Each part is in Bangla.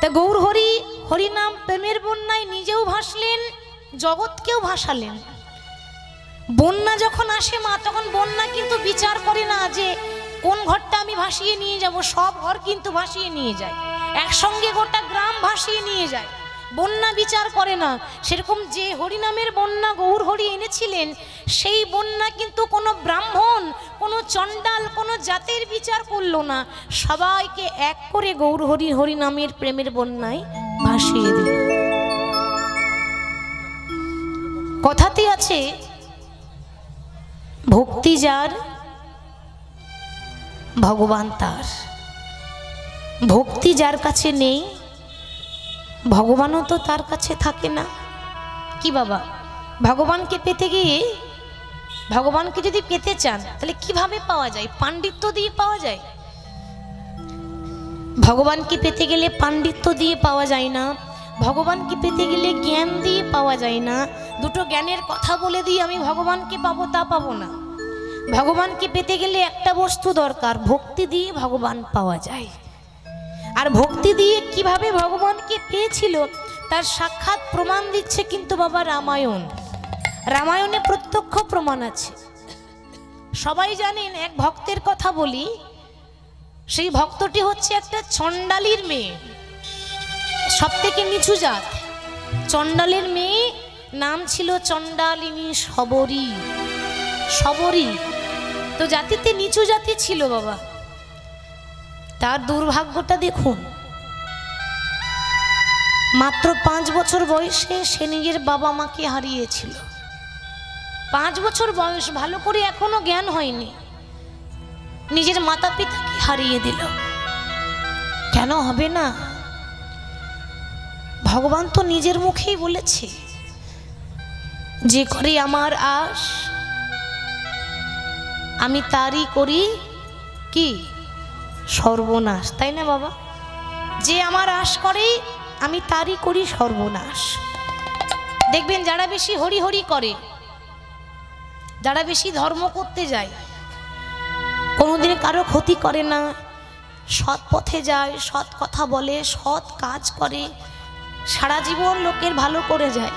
তা গৌর হরি হরিনাম প্রেমের বন্যায় নিজেও ভাসলেন, জগৎকেও ভাসালেন। বন্যা যখন আসে মা, তখন বন্যা কিন্তু বিচার করে না যে কোন ঘরটা আমি ভাসিয়ে নিয়ে যাব, সব ঘর কিন্তু ভাসিয়ে নিয়ে যায়, একসঙ্গে গোটা গ্রাম ভাসিয়ে নিয়ে যায়, বন্যা বিচার করে না। সেরকম যে হরিনামের বন্যা গৌর হরি এনেছিলেন, সেই বন্যা কিন্তু কোনো ব্রাহ্মণ, কোনো চণ্ডাল, কোনো জাতের বিচার করলো না, সবাইকে এক করে গৌর হরি হরিনামের প্রেমের বন্যায় ভাসিয়ে দিল। কথাতে আছে, ভক্তি যার ভগবান তার। ভক্তি যার কাছে নেই, ভগবানও তো তার কাছে থাকে না। কি বাবা, ভগবানকে পেতে গিয়ে, ভগবানকে যদি পেতে চান তাহলে কিভাবে পাওয়া যায়? পাণ্ডিত্য দিয়ে পাওয়া যায়? ভগবানকে পেতে গেলে পাণ্ডিত্য দিয়ে পাওয়া যায় না, ভগবানকে পেতে গেলে জ্ঞান দিয়ে পাওয়া যায় না। দুটো জ্ঞানের কথা বলে দিয়ে আমি ভগবানকে পাবো তা পাবো না। ভগবানকে পেতে গেলে একটা বস্তু দরকার, ভক্তি দিয়ে ভগবান পাওয়া যায়। আর ভক্তি দিয়ে কিভাবে ভগবানকে পেয়েছিল তার সাক্ষাৎ প্রমাণ দিচ্ছে কিন্তু বাবা রামায়ণ। রামায়ণে প্রত্যক্ষ প্রমাণ আছে। সবাই জানেন, এক ভক্তের কথা বলি, সেই ভক্তটি হচ্ছে একটা চণ্ডালীর মেয়ে, সব থেকে নিচু জাত। চণ্ডালের মেয়ে, নাম ছিল চণ্ডালিনী শবরী। শবরী তো জাতিতে নিচু জাতি ছিল বাবা। তার দুর্ভাগ্যটা দেখুন, মাত্র 5 বছর বয়সে সে নিজের বাবা মাকে হারিয়েছিল। 5 বছর বয়স, ভালো করে এখনো জ্ঞান হয়নি, নিজের মাতা পিতাকে হারিয়ে দিল। কেন হবে না? ভগবান তো নিজের মুখেই বলেছে, যে করে আমার আশ আমি তারই করি কি সর্বনাশ। তাই না বাবা? যে আমার আশ করে আমি তারই করি সর্বনাশ। দেখবেন যারা বেশি হরি হরি করে, যারা বেশি ধর্ম করতে যায়, কোনোদিন কারো ক্ষতি করে না, সৎ পথে যায়, সৎ কথা বলে, সৎ কাজ করে, সারা জীবন লোকের ভালো করে যায়,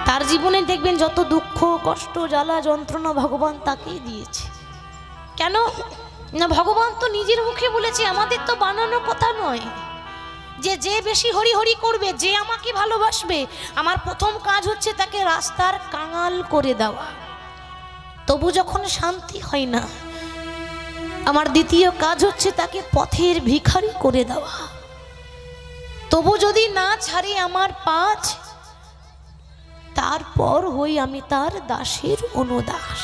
তার জীবনে দেখবেন যত দুঃখ কষ্ট জ্বালা যন্ত্রণা ভগবান তাকেই দিয়েছে। কেন না? ভগবান তো নিজের মুখে বলেছে, আমাদের তো বানানো কথা নয়, যে যে বেশি হরি হরি করবে, যে আমাকে ভালোবাসবে, আমার প্রথম কাজ হচ্ছে তাকে রাস্তার কাঙাল করে দেওয়া। তবু যখন শান্তি হয় না, আমার দ্বিতীয় কাজ হচ্ছে তাকে পথের ভিখারি করে দেওয়া। তবু যদি না ছাড়ে আমার পাঁচ, তারপর হই আমি তার দাসের অনুদাস।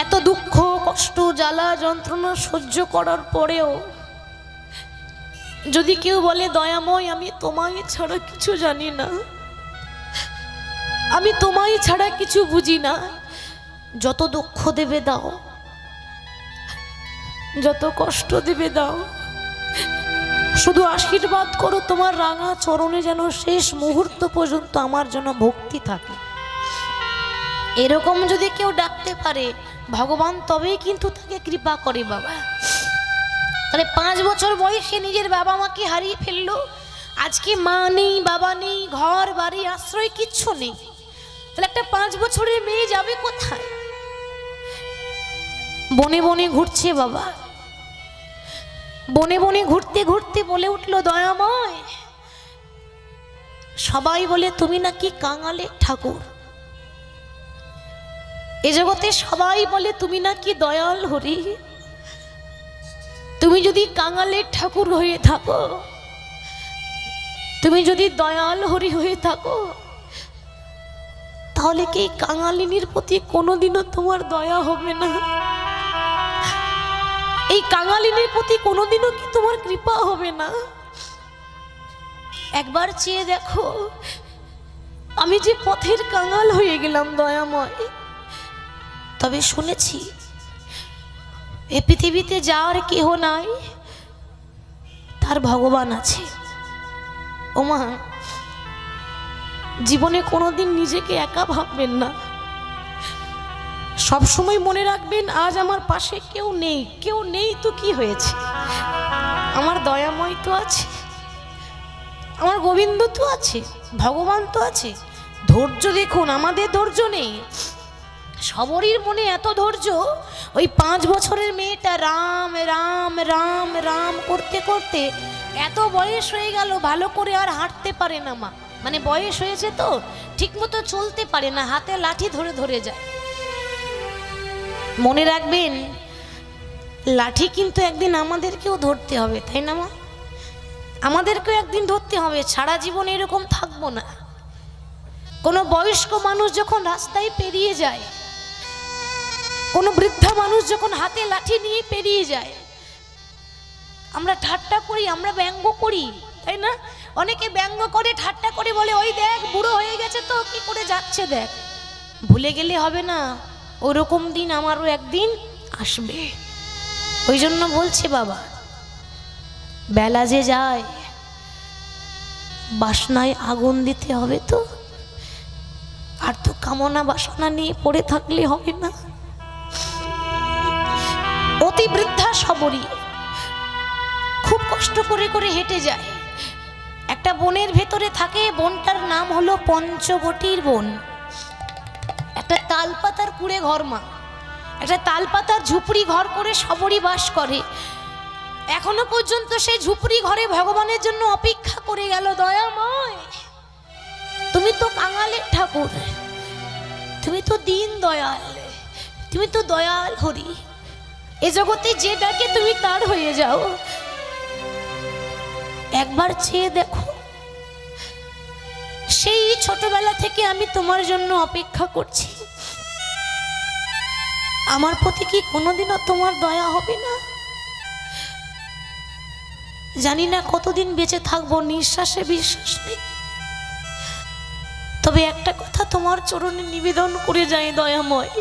এত দুঃখ কষ্ট জ্বালা যন্ত্রণা সহ্য করার পরেও যদি কেউ বলে, দয়াময় আমি তোমায় ছাড়া কিছু জানি না, আমি তোমায় ছাড়া কিছু বুঝি না, যত দুঃখ দেবে দাও, যত কষ্ট দেবে দাও, শুধু আশীর্বাদ করো তোমার রাঙা চরণে যেন শেষ মুহূর্ত পর্যন্ত আমার জন্য ভক্তি থাকে। এরকম যদি কেউ ডাকতে পারে ভগবান, তবেই কিন্তু তাকে কৃপা করে বাবা। তাহলে 5 বছর বয়সে নিজের বাবা মাকে হারিয়ে ফেললো, আজকে মা নেই, বাবা নেই, ঘর বাড়ি আশ্রয় কিচ্ছু নেই। তাহলে একটা 5 বছরের মেয়ে যাবে কোথায়? বনে বনে ঘুরছে বাবা। বনে বনে ঘুরতে ঘুরতে বলে উঠলো, দয়াময়, সবাই বলে তুমি নাকি কাঙালের ঠাকুর, এ জগতে সবাই বলে তুমি নাকি দয়াল হরি। তুমি যদি কাঙালের ঠাকুর হয়ে থাকো, তুমি যদি দয়াল হরি হয়ে থাকো, তাহলে কি কাঙালিনীর প্রতি কোনোদিনও তোমার দয়া হবে না? এই কাঙালিনীর প্রতি কোনোদিনও কি তোমার কৃপা হবে না? একবার চেয়ে দেখো, আমি যে পথের কাঙাল হয়ে গেলাম দয়াময়। তবে শুনেছি এ পৃথিবীতে যার কেহ নাই, তার ভগবান আছে। ওমা, জীবনে কোনোদিন নিজেকে একা ভাববেন না, সব সময় মনে রাখবেন আজ আমার পাশে কেউ নেই। কেউ নেই তো কি হয়েছে, আমার দয়াময় তো আছে, আমার গোবিন্দ তো আছে, ভগবান তো আছে। ধৈর্য দেখুন, আমাদের ধৈর্য নেই। সবরই মনে এত ধৈর্য, ওই 5 বছরের মেয়েটা রাম রাম রাম রাম করতে করতে এত বয়স হয়ে গেল, ভালো করে আর হাঁটতে পারে না মা। মানে বয়স হয়েছে তো, ঠিক মতো চলতে পারে না, হাতে লাঠি ধরে ধরে যায়। মনে রাখবেন, লাঠি কিন্তু একদিন আমাদেরকেও ধরতে হবে, তাই না মা? আমাদেরকেও একদিন ধরতে হবে, সারা জীবন এরকম থাকবো না। কোনো বয়স্ক মানুষ যখন রাস্তায় পেরিয়ে যায়, কোনো বৃদ্ধা মানুষ যখন হাতে লাঠি নিয়ে পেরিয়ে যায়, আমরা ঠাট্টা করি, আমরা ব্যঙ্গ করি, তাই না? অনেকে ব্যঙ্গ করে, ঠাট্টা করে, বলে ওই দেখ বুড়ো হয়ে গেছে তো, কি করে যাচ্ছে দেখ। ভুলে গেলে হবে না, ওরকম দিন আমারও একদিন আসবে। ওই জন্য বলছে বাবা, বেলা যে যায় বাসনায় আগুন দিতে হবে তো, আর তো কামনা বাসনা নিয়ে পড়ে থাকলে হবে না। অতি বৃদ্ধা সবরী খুব কষ্ট করে করে হেঁটে যায়, একটা বনের ভেতরে থাকে। বনটার নাম হলো পঞ্চবটির বন। একটা তালপাতার কুড়ে ঘর মা, একটা তালপাতার ঝুপড়ি ঘর করে সবরী বাস করে। এখনো পর্যন্ত সেই ঝুপড়ি ঘরে ভগবানের জন্য অপেক্ষা করে গেল। দয়াময়, তুমি তো কাঙালের ঠাকুর, তুমি তো দীন দয়াল, তুমি তো দয়াল হরি। এ জগতে যে ডাকে তুমি তার হয়ে যাও। একবার চেয়ে দেখো, সেই ছোটবেলা থেকে আমি তোমার জন্য অপেক্ষা করছি। আমার প্রতি কি কোনোদিনও তোমার দয়া হবে না? জানি না কতদিন বেঁচে থাকবো, নিঃশ্বাসে বিশ্বাস নেই। তবে একটা কথা তোমার চরণে নিবেদন করে যাই দয়াময়,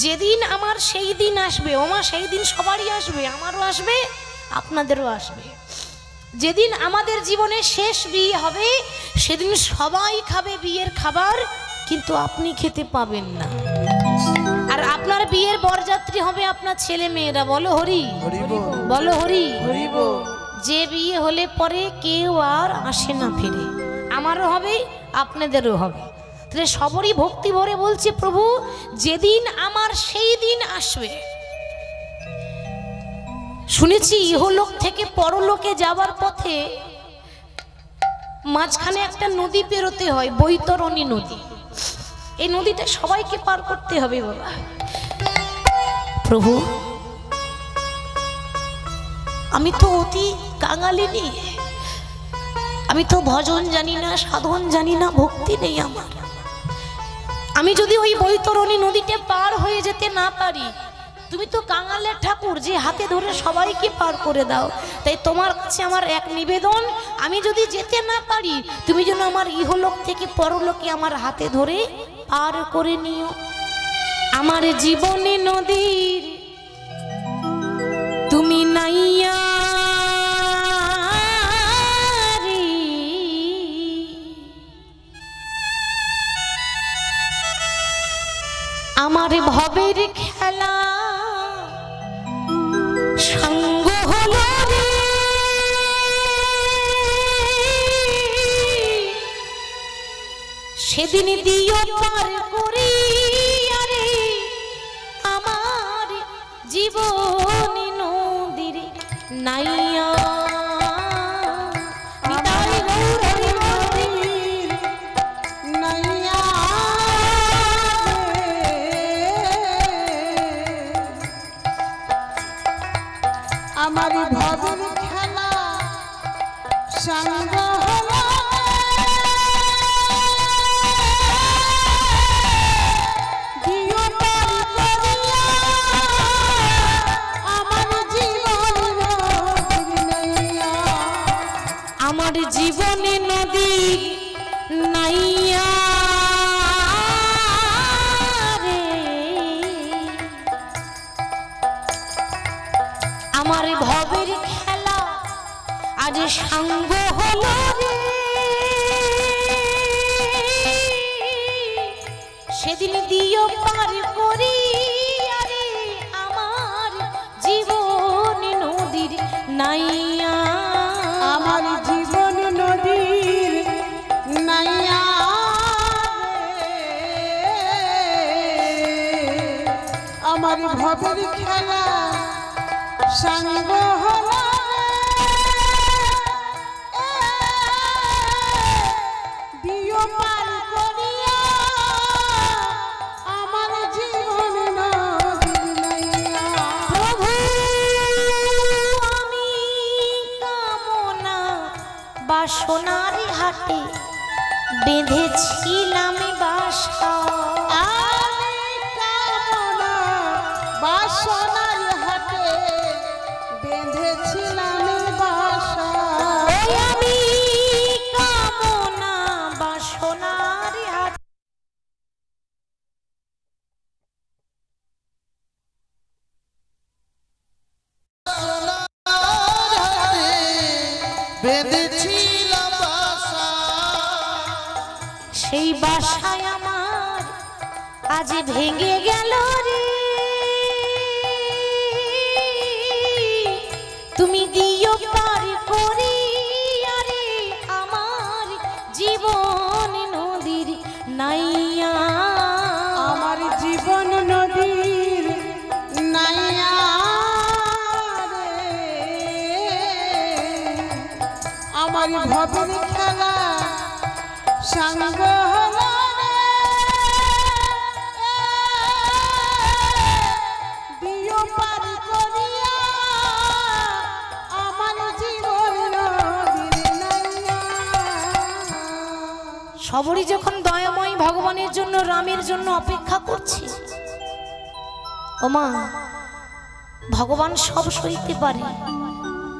যেদিন আমার সেই দিন আসবে, ওমা সেই দিন সবারই আসবে, আমারও আসবে, আপনাদেরও আসবে। যেদিন আমাদের জীবনে শেষ বিয়ে হবে, সেদিন সবাই খাবে বিয়ের খাবার, কিন্তু আপনি খেতে পাবেন না। আর আপনার বিয়ের বরযাত্রী হবে আপনার ছেলে মেয়েরা। বলো হরি, বলো হরি। যে বিয়ে হলে পরে কেউ আর আসে না ফিরে, আমারও হবে, আপনাদেরও হবে। তাহলে সবরই ভক্তি ভরে বলছে, প্রভু যেদিন আমার সেই দিন আসবে। শুনেছি ইহলোক থেকে পরলোকে যাবার পথে মাঝখানে একটা নদী পেরোতে হয়, বৈতরণী নদী। এই নদীটা সবাইকে পার করতে হবে বাবা। প্রভু আমি তো অতি কাঙালিনী, আমি তো ভজন জানি না, সাধন জানি না, ভক্তি নেই আমার। আমি যদি ওই বৈতরণী নদীতে পার হয়ে যেতে না পারি, তুমি তো কাঙালের ঠাকুর, যে হাতে ধরে সবাইকে পার করে দাও। তাই তোমার কাছে আমার এক নিবেদন, আমি যদি যেতে না পারি, তুমি যেন আমার ইহলোক থেকে পরলোকে আমার হাতে ধরে পার করে নিও। আমার জীবনে নদীর তুমি নাইয়া রে, আমার ভবের খেলা সঙ্গ হলো রে। সেদিন দিও পার করি আরে আমার জীবনী নদীর নাইয়া। আমার ভবের খেলা সঙ্গ হলো, দিও পার করিয়া আমার জীবন নাইয়া। আমার জীবনে নদী নাইয়া রে, আমার ভবের খেলা আজ সঙ্গ হলো রে। সেদিন দিও পার করি আরে আমার জীবন নদীর নাই। আমার ভবের খেলা সাঙ্গ হলো দিও পার করিয়া আমার জীবন নদীর নাইয়া। প্রভু আমি কামনা বাসনার হাটে বেঁধেছিলাম বাসা। আমি কামনা বাসনার হাটে বেঁধেছিলাম বাসা। আমি কামনা বাসনার হাটে বেঁধেছিলাম বাসা। সেই বাসায় আমার আজ ভেঙে গেল রে। তুমি দিও পার করি আরে আমার জীবন নদীর নাইয়া। আমার জীবন নদীর নাইয়া রে। আমার ভবের খেলা সাঙ্গ হলো রে। দিও পার করিয়া আমার জীবন নদীর নাইয়া। সবরই যখন দয়াময় ভগবানের জন্য রামের জন্য অপেক্ষা করছে, ওমা ভগবান সব সইতে পারে,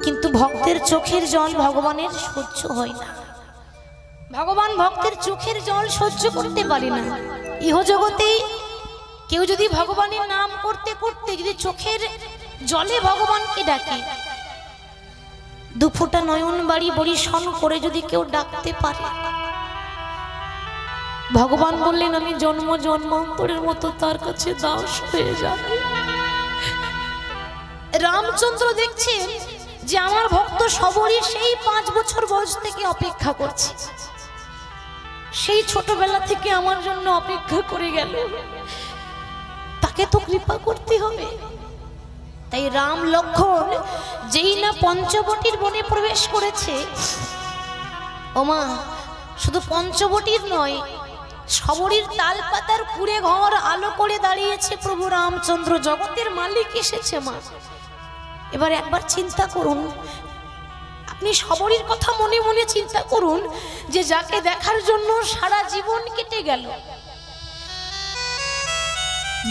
কিন্তু ভক্তের চোখের জল ভগবানের সহ্য হয় না। ভগবান ভক্তের চোখের জল সহ্য করতে পারে না। ইহজগতে কেউ যদি ভগবানের নাম করতে করতে যদি চোখের জলে ভগবানকে ডাকে, দুফোঁটা নয়ন বাড়ি বরিশন করে যদি কেউ ডাকতে পারে, ভগবান বললেন আমি জন্ম জন্মান্তরের মতো তার কাছে দাস হয়ে যাবে। রামচন্দ্র দেখছেন যে আমার ভক্ত সবরই সেই 5 বছর বয়স থেকে অপেক্ষা করছে, সেই ছোটবেলা থেকে আমার জন্য অপেক্ষা করে গেল, তাকে তো কৃপা করতে হবে। তাই রাম লক্ষ্মণ যেই না পঞ্চবটির বনে প্রবেশ করেছে, ওমা শুধু পঞ্চবটির নয়, সবরীর তাল পাতার কুড়ে ঘর আলো করে দাঁড়িয়েছে প্রভু রামচন্দ্র। জগতের মালিক এসেছে মা। এবার একবার চিন্তা করুন, আপনি সবরীর কথা মনে মনে চিন্তা করুন যে যাকে দেখার জন্য সারা জীবন কেটে গেল,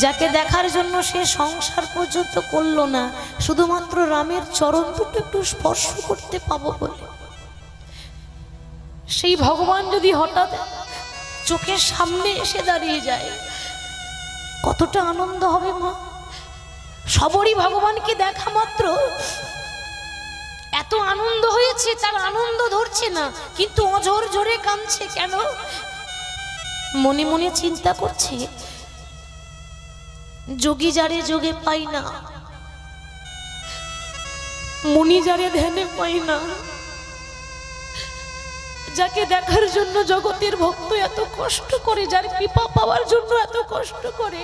যাকে দেখার জন্য সে সংসার পর্যন্ত করলো না, শুধুমাত্র রামের চরণ দুটো একটু স্পর্শ করতে পাবো বলে, সেই ভগবান যদি হঠাৎ চোখের সামনে এসে দাঁড়িয়ে যায়, কতটা আনন্দ হবে মা। সবরই ভগবানকে দেখা মাত্র এত আনন্দ হয়েছে, তার আনন্দ ধরছে না, কিন্তু অঝোর জোরে কাঁদছে। কেন? মনে মনে চিন্তা করছে, যোগী যারে যোগে পাই না, মুনি যারে ধ্যানে পাই না, যাকে দেখার জন্য জগতের ভক্ত এত কষ্ট করে, যার কৃপা পাওয়ার জন্য এত কষ্ট করে,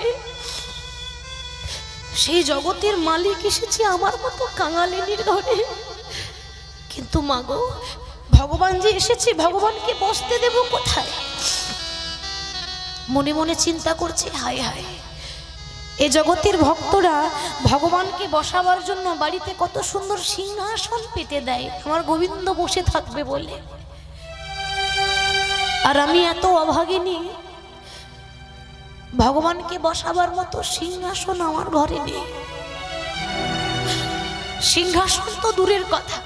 সেই জগতের মালিক এসেছে আমার মতো কাঙালিনীর ঘরে। কিন্তু মাগো, ভগবান যে এসেছে, ভগবানকে বসতে দেব কোথায়? মনে মনে চিন্তা করছে, হায় হায়, এ জগতের ভক্তরা ভগবানকে বসাবার জন্য বাড়িতে কত সুন্দর সিংহাসন পেতে দেয় আমার গোবিন্দ বসে থাকবে বলে, আর আমি এত অভাগিনী, ভগবানকে বসাবার মতো সিংহাসন আমার ঘরে নেই। সিংহাসন তো দূরের কথা,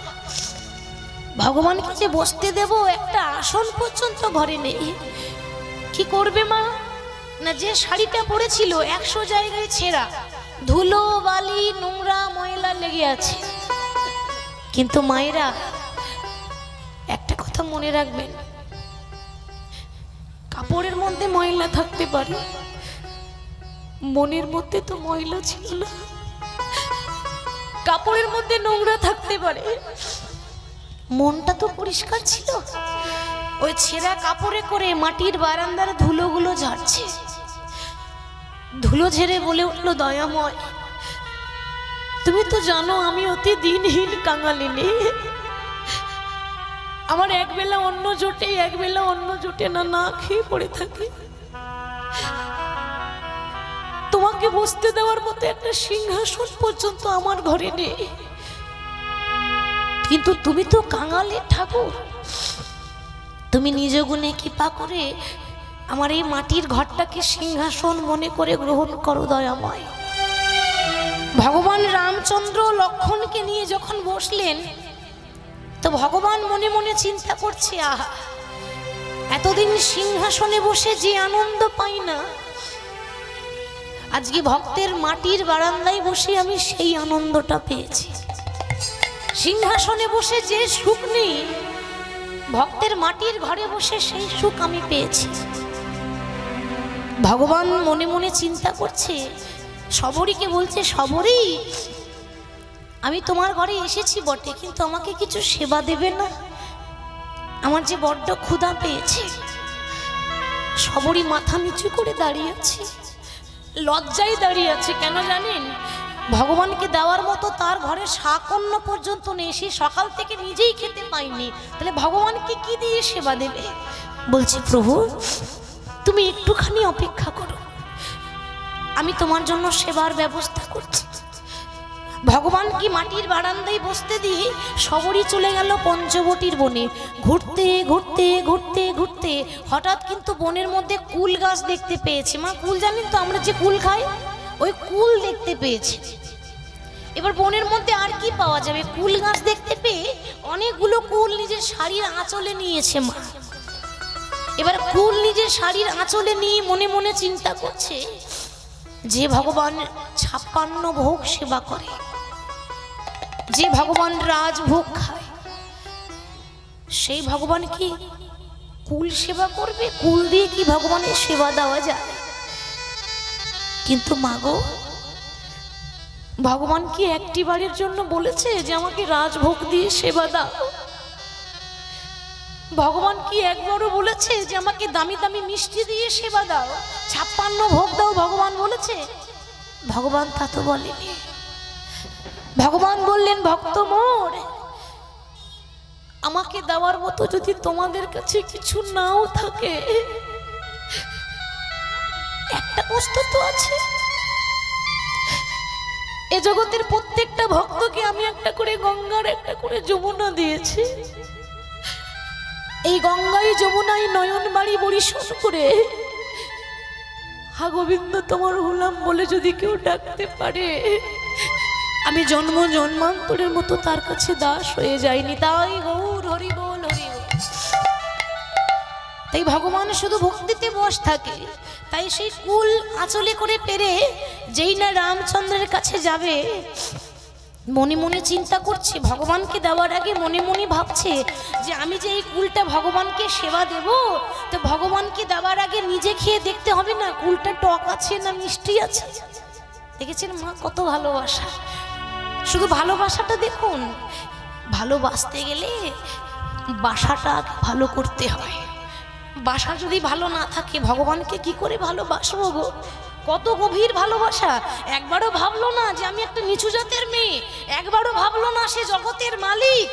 ভগবানকে যে বসতে দেব একটা আসন পর্যন্ত ঘরে নেই। কি করবে মা? না, যে শাড়িটা পরেছিল 100 জায়গায় ছেঁড়া, ধুলো বালি নোংরা ময়লা লেগে আছে। কিন্তু মায়েরা একটা কথা মনে রাখবেন, কাপড়ের মধ্যে ময়লা থাকতে পারে, মনের মধ্যে তো ময়লা ছিল না। কাপড়ের মধ্যে নোংরা থাকতে পারে, মনটা তো পরিষ্কার ছিল। ওই ছেঁড়া কাপড়ে করে মাটির বারান্দার ধুলোগুলো ঝাড়ছে। ধুলো ঝেড়ে বলে উঠল, দয়াময়, তুমি তো জানো আমি অতি দিনহীন কাঙালিনী। আমার একবেলা অন্ন জোটে, একবেলা অন্ন জোটে না, না খেয়ে পড়ে থাকি। তোমাকে বসতে দেওয়ার মতো একটা সিংহাসন পর্যন্ত আমার ঘরে নেই। কিন্তু তুমি তো কাঙালের ঠাকুর, তুমি নিজ গুণে কৃপা করে আমার এই মাটির ঘরটাকে সিংহাসন মনে করে গ্রহণ করো দয়াময়। ভগবান রামচন্দ্র লক্ষ্মণকে নিয়ে যখন বসলেন, তো ভগবান মনে মনে চিন্তা করছে, আহা, এতদিন সিংহাসনে বসে যে আনন্দ পাই না, আজকে ভক্তের মাটির বারান্দায় বসে আমি সেই আনন্দটা পেয়েছি। সিংহাসনে বসে যে সুখ নেই, ভক্তের মাটির ঘরে বসে সেই সুখ আমি পেয়েছি। ভগবান মনে মনে চিন্তা করছে, শবরীকে বলছে, শবরী, আমি তোমার ঘরে এসেছি বটে, কিন্তু আমাকে কিছু সেবা দেবে না? আমার যে বড্ড ক্ষুধা পেয়েছে। শবরী মাথা নিচু করে দাঁড়িয়ে আছে, লজ্জায় দাঁড়িয়ে আছে। কেন জানেন? ভগবানকে দেওয়ার মতো তার ঘরে শাকন্য পর্যন্ত নেই, সে সকাল থেকে নিজেই খেতে পায়নি, তাহলে ভগবানকে কি দিয়ে সেবা দেবে? বলছি, প্রভু তুমি একটুখানি অপেক্ষা করো, আমি তোমার জন্য সেবার ব্যবস্থা করছি। ভগবান কি মাটির বারান্দায় বসতে দিয়ে শবরী চলে গেল পঞ্চবটির বনে। ঘুরতে ঘুরতে ঘুরতে ঘুরতে হঠাৎ কিন্তু বনের মধ্যে কুল গাছ দেখতে পেয়েছে। মা, কুল জানেন তো, আমরা যে কুল খাই, ওই কুল দেখতে পেয়েছে। এবার বনের মধ্যে আর কি পাওয়া যাবে, কুল গাছ দেখতে পেয়ে অনেকগুলো কুল নিজের শাড়ির আঁচলে নিয়েছে মা। এবার কুল নিজের শাড়ির আঁচলে নিয়ে মনে মনে চিন্তা করছে, যে ভগবান 56 ভোগ সেবা করে, যে ভগবান রাজভোগ খায়, সেই ভগবান কি কুল সেবা করবে? কুল দিয়ে কি ভগবানের সেবা দেওয়া যায়? কিন্তু মাগো, ভগবান কি একটি বারের জন্য বলেছে যে আমাকে রাজভোগ দিয়ে সেবা দাও? ভগবান কি একবারও বলেছে যে আমাকে দামি দামি মিষ্টি দিয়ে সেবা দাও, 56 ভোগ দাও? ভগবান বলেছে? ভগবান তা তো বলেনি। ভগবান বললেন, ভক্ত মোর, আমাকে দেওয়ার মতো যদি তোমাদের কাছে কিছু নাও থাকে, একটা বস্তু তো আছে। এ জগতের প্রত্যেকটা ভক্তকে আমি একটা করে গঙ্গার, একটা করে যমুনা দিয়েছি। এই গঙ্গায় যমুনায় নয়ন বাড়ি বরিশন করে, হা গোবিন্দ তোমার হলাম বলে যদি কেউ ডাকতে পারে, আমি জন্ম জন্মান্তরের মতো তার কাছে দাস হয়ে যাইনি। তাই গৌর হরি বল, হরি বল। তাই ভগবান শুধু ভক্তিতে বশ থাকে। তাই সেই কুল আঁচলে করে পেরে যেই না রামচন্দ্রের কাছে যাবে, মনে মনে চিন্তা করছে, ভগবানকে দেওয়ার আগে মনে মনে ভাবছে যে আমি যে এই কুলটা ভগবানকে সেবা দেব, তো ভগবানকে দেওয়ার আগে নিজে খেয়ে দেখতে হবে না কুলটা টক আছে না মিষ্টি আছে। দেখেছেন মা, কত ভালোবাসা। শুধু ভালোবাসাটা দেখুন, ভালোবাসতে গেলে বাসাটা ভালো করতে হয়। বাসা যদি ভালো না থাকে, ভগবানকে কি করে ভালোবাসবো গো? কত গভীর ভালোবাসা। একবারও ভাবলো না যে আমি একটা নিচু জাতের মেয়ে, একবারও ভাবলো না সে জগতের মালিক।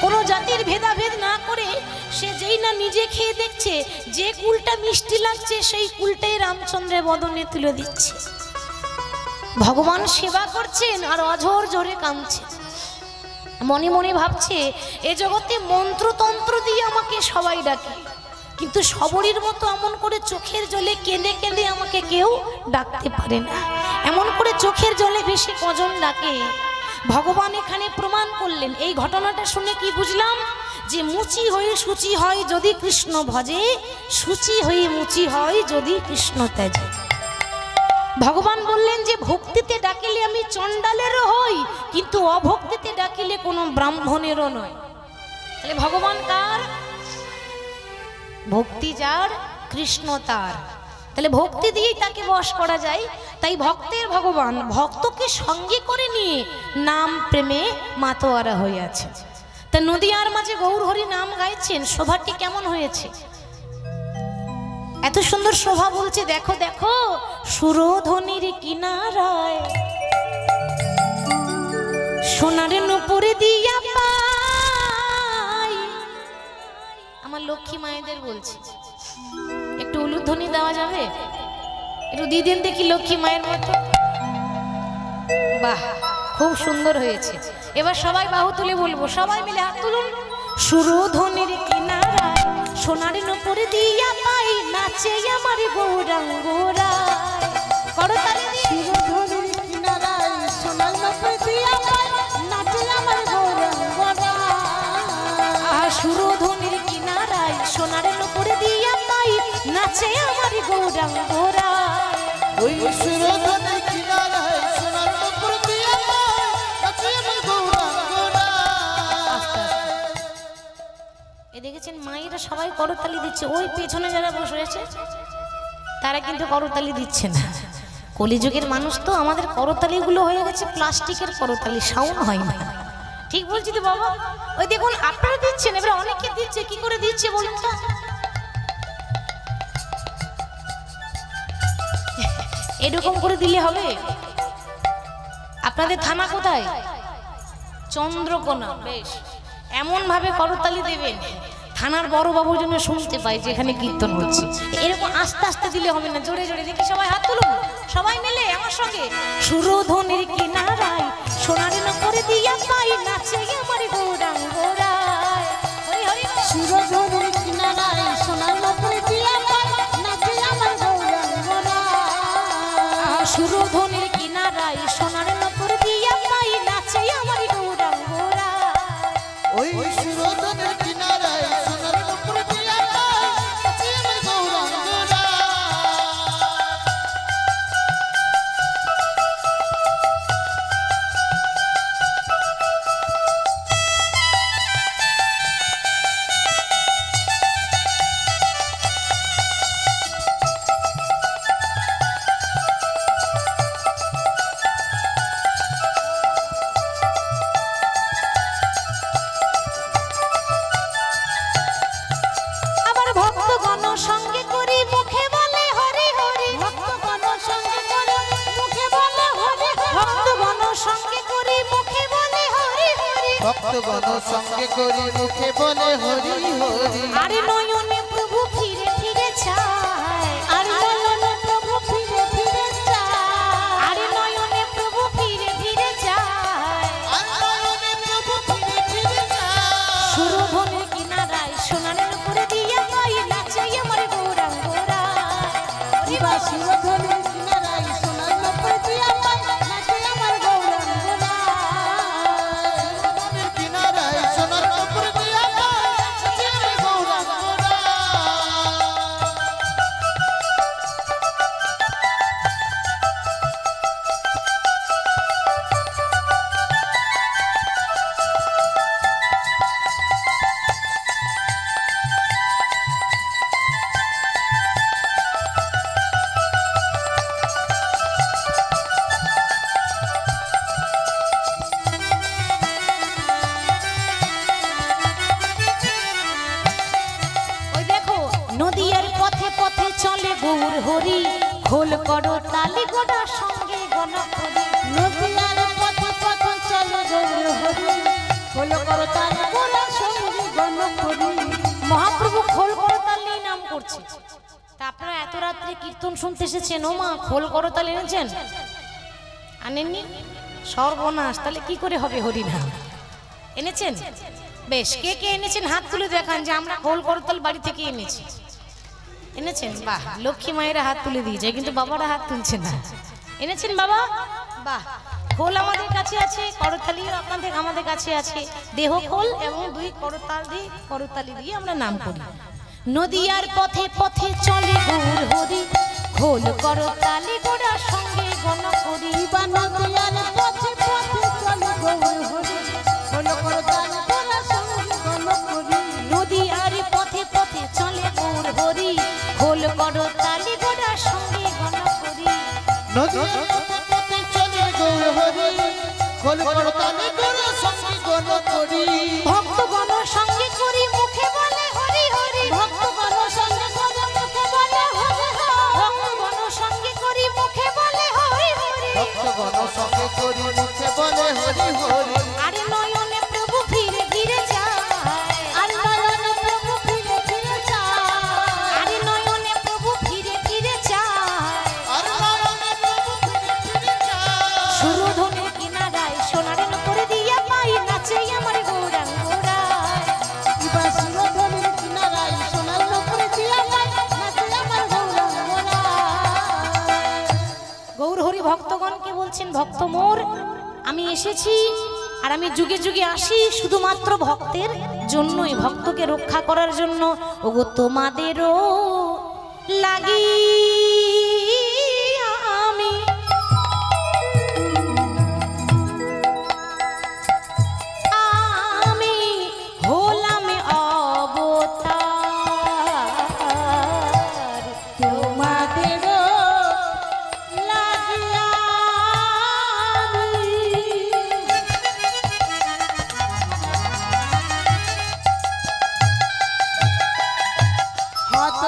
কোনো জাতির ভেদাভেদ না করে সে যেই না নিজে খেয়ে দেখছে, যে কুলটা মিষ্টি লাগছে সেই কুলটাই রামচন্দ্রের বদনে তুলে দিচ্ছে। ভগবান সেবা করছেন আর অঝোর জোরে কাঁদছে। মনে মনে ভাবছে, এ জগতে মন্ত্রতন্ত্র দিয়ে আমাকে সবাই ডাকে, কিন্তু শবরীর মতো এমন করে চোখের জলে কেঁদে কেঁদে আমাকে কেউ ডাকতে পারে না। এমন করে চোখের জলে ভেসে কজন ডাকে? ভগবান এখানে প্রমাণ করলেন। এই ঘটনাটা শুনে কি বুঝলাম? যে মুচি হয়ে সূচি হয় যদি কৃষ্ণ ভজে, সূচি হয়ে মুচি হয় যদি কৃষ্ণ ত্যাজে। ভগবান বললেন যে ভক্তিতে ডাকিলে আমি চণ্ডালেরও হই, কিন্তু অভক্তিতে ডাকিলে কোনো ব্রাহ্মণেরও নয়। তাহলে ভগবান কার? ভক্তি যার, কৃষ্ণ তার। তাহলে ভক্তি দিয়েই তাকে বশ করা যায়। তাই ভক্তের ভগবান ভক্তকে সঙ্গে করে নিয়ে নাম প্রেমে মাতোয়ারা হয়ে আছে। তা নদিয়ার মাঝে গৌর হরি নাম গাইছেন, শোভাটি কেমন হয়েছে? এত সুন্দর শোভা বলছে, দেখো দেখো সুরধনির কিনারায় সোনার নুপুরে দিয়া পাই। আমার লক্ষ্মী মায়েদের বলছি, একটু উলুধ্বনি দেওয়া যাবে? একটু দিদিন দেখি লক্ষ্মী মায়ের মতো। বাহ, খুব সুন্দর হয়েছে। এবার সবাই বাহু তুলে বলবো, সবাই মিলে হাত তুলুন। সুরধনির কিনারায় সোনার নুপুর দিয়া পাই, নাচে আমার গৌরাঙ্গরায়। করতালি দিয়ে সুরধনির কিনারায় সোনার নুপুর দিয়া পাই, নাচে আমার গৌরাঙ্গরায়। সুরধনির কিনারায় সোনার নুপুর দিয়া পাই, নাচে আমার গৌরাঙ্গরায়। ওই সুরধনির কিনারায় সোনার নুপুর দিয়া পাই, নাচে আমার গৌরাঙ্গরায়। এ দেখেছেন মায়েরা সবাই করতালি দিচ্ছে, ওই পেছনে যারা বসে রয়েছে তারা কিন্তু করতালি দিচ্ছে না। কলিযুগের মানুষ তো, আমাদের করতালিগুলো হয়ে গেছে প্লাস্টিকের করতালি, সাউন্ড হয় না। ঠিক বলছি তো বাবা? ওই দেখুন আপনারা দিচ্ছেন, এবার অনেকে দিচ্ছে, কি করে দিচ্ছে বলুন তো? এরকম করে দিলে হবে? আপনাদের থানা কোথায়? চন্দ্রকোনা। বেশ, এমন ভাবে করতালি দেবেন থানার বড় বাবুর জন্য শুনতে পাই যে এখানে কীর্তন হচ্ছে। এরকম আস্তে আস্তে দিলে হবে না, জোরে জোরে। দেখি সবাই হাত তুলুন, সবাই মিলে আমার সঙ্গে। সুরধনির কিনারায় সোনার নুপুর দিয়া পাই, নাচে আমার গৌরাঙ্গরায়। হরি হরি বল। সুরধনির কিনারায় সোনার নুপুর দিয়া পাই, নাচে আমার গৌরাঙ্গরায়। সুরধনির কিনারায় সোনার নুপুর দিয়া পাই, নাচে আমার গৌরাঙ্গরায়। ওই সুরধনির কিনারায় সোনার নুপুর দিয়া পাই, নাচে আমার গৌরাঙ্গরায়। আমার ভক্তগণ সঙ্গে করি মুখে বলে হরি হরি। ভক্তগণ সঙ্গে করে মুখে বলে হরি হরি। ভক্তগণ সঙ্গে করি মুখে বলে হরি হরি। ভক্তগণ সঙ্গে করি মুখে বলে হরি হরি। আরে নয়নে প্রভু ফিরে ফিরে চায়, আর নয়নে প্রভু ফিরে ফিরে চায়। আরে নয়নে প্রভু ফিরে ফিরে চায়। আর নয়নে প্রভু ফিরে ফিরে যায়। সুরধনির কিনারায় সোনার নুপুর দিয়া পাই, নাচে আমার গৌরাঙ্গরায়। এবার সুরধনির কিনারায় সোনার নুপুর দিয়া পাই, নাচে আমার গৌরাঙ্গরায়। সুরধনির কিনারায় সোনার নুপুর দিয়া পাই, নাচে আমার গৌরাঙ্গরায়। ওই দেখো নদীয়ার পথে পথে চলে গৌর হরি, খোল করো তালি গোড়া সঙ্গে গণ করি। নদিয়ার পথে পথে চলে গৌর হরি, খোল করো তাল গোলা সঙ্গে গণ করি। মহাপ্রভু খোল করতাল নিয়ে নাম করছে। তা আপনারা এত রাত্রে কীর্তন শুনতে এসেছেন, ও মা খোল করতাল এনেছেন? আনেননি? সর্বনাশ, তাহলে কি করে হবে হরিনাম? এনেছেন? বেশ, কে কে এনেছেন হাত তুলে দেখান যে আমরা খোল করতাল বাড়ি থেকে এনেছি। এনেছেন? বাহ, লক্ষ্মী মায়েরা হাত তুলে দিয়েছে, কিন্তু বাবারা হাত তুলছে না। এনেছেন বাবা? বাহ, খোল আমাদের কাছে আছে, করতালিও আপনাদের আমাদের কাছে আছে। দেহ খোল এবং দুই করতালি দিয়ে আমরা নাম করি। নদীয়ার পথে পথে চলে গৌর হরি, খোল করতালি গোড়া সঙ্গে গণ করি। বা নদিয়ার পথে পথে চলে গৌর হরি, খোল করো তাল গোলা সঙ্গে গণ করি। নদীয়ার পথে পথে চলে গৌর হরি, খোল করতালি গোড়া সঙ্গে গণ করি। নদীয়ার পথে পথে চলে গৌর হরি, খোল করতালি গোড়া সঙ্গে গণ করি। ভক্তগণ সঙ্গে করি মুখে বলে হরি হরি। ভক্তগণ সঙ্গে করে মুখে বলে বলছেন ভক্ত মোর, আমি এসেছি আর আমি যুগে যুগে আসি শুধুমাত্র ভক্তের জন্যই, ভক্তকে রক্ষা করার জন্য। ওগো তোমাদেরও লাগি আমি হলাম অবতার, তোমাদেরও লাগিয়া হত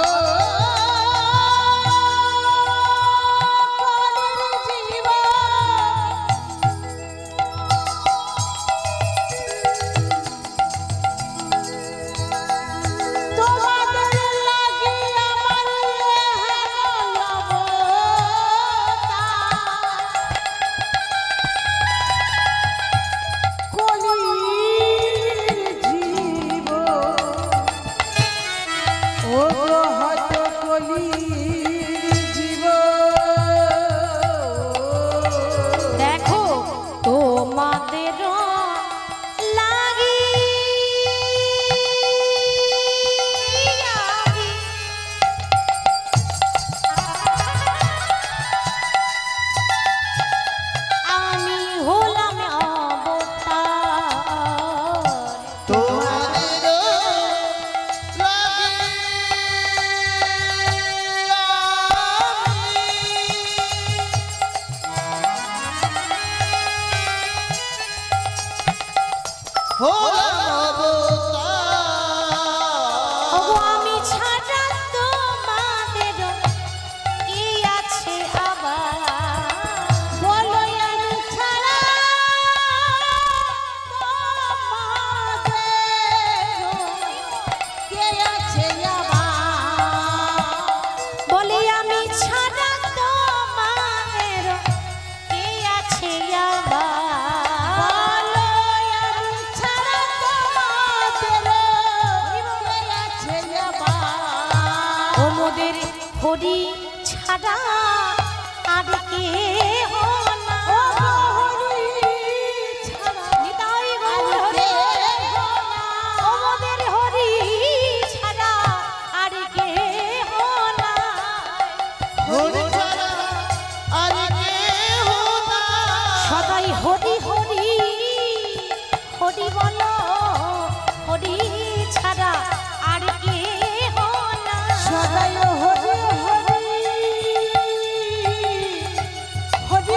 দেখো তোমাদেরও লাগি আমি হলাম অবতার, তোমাদেরও লাগি হলাম অবতার। ওগো আমি ছাড়া তোমাদেরও কি আছে আবার, বলো আমি ছাড়া তোমাদেরও কে আছে আমার? বলি আমি ছাড়া তোমাদেরও কি আছে আবার, বলো আমি ছাড়া তোমাদেরও কে আছে আমার? ও মোদের হরি ছাড়া আর কে না, ও হরি ছাড়া নিতাই গৌর আর হরি, কে না? ও মোদের হরি ছাড়া আর কে না, হরি ছাড়া আর কেহ নাই। সদাই হরি হরি হরি বলো, হরি ছাড়া আর কে না, সদাই হরি হরি হরি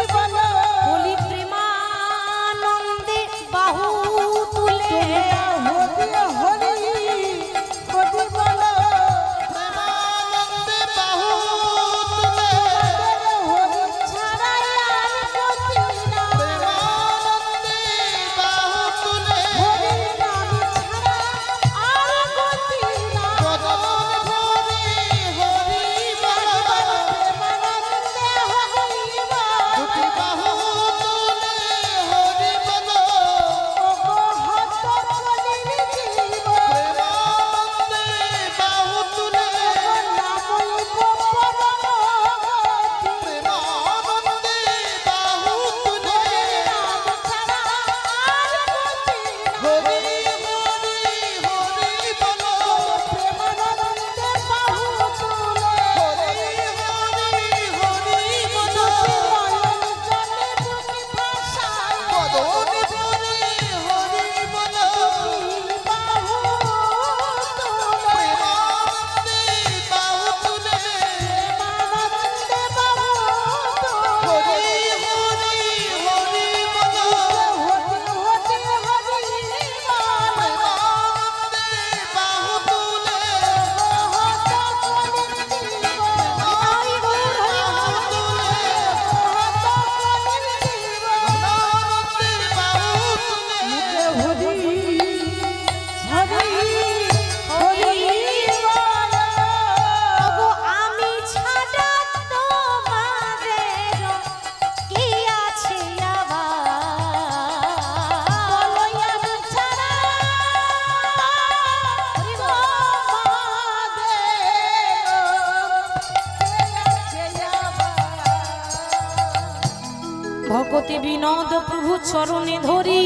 চরণে ধরি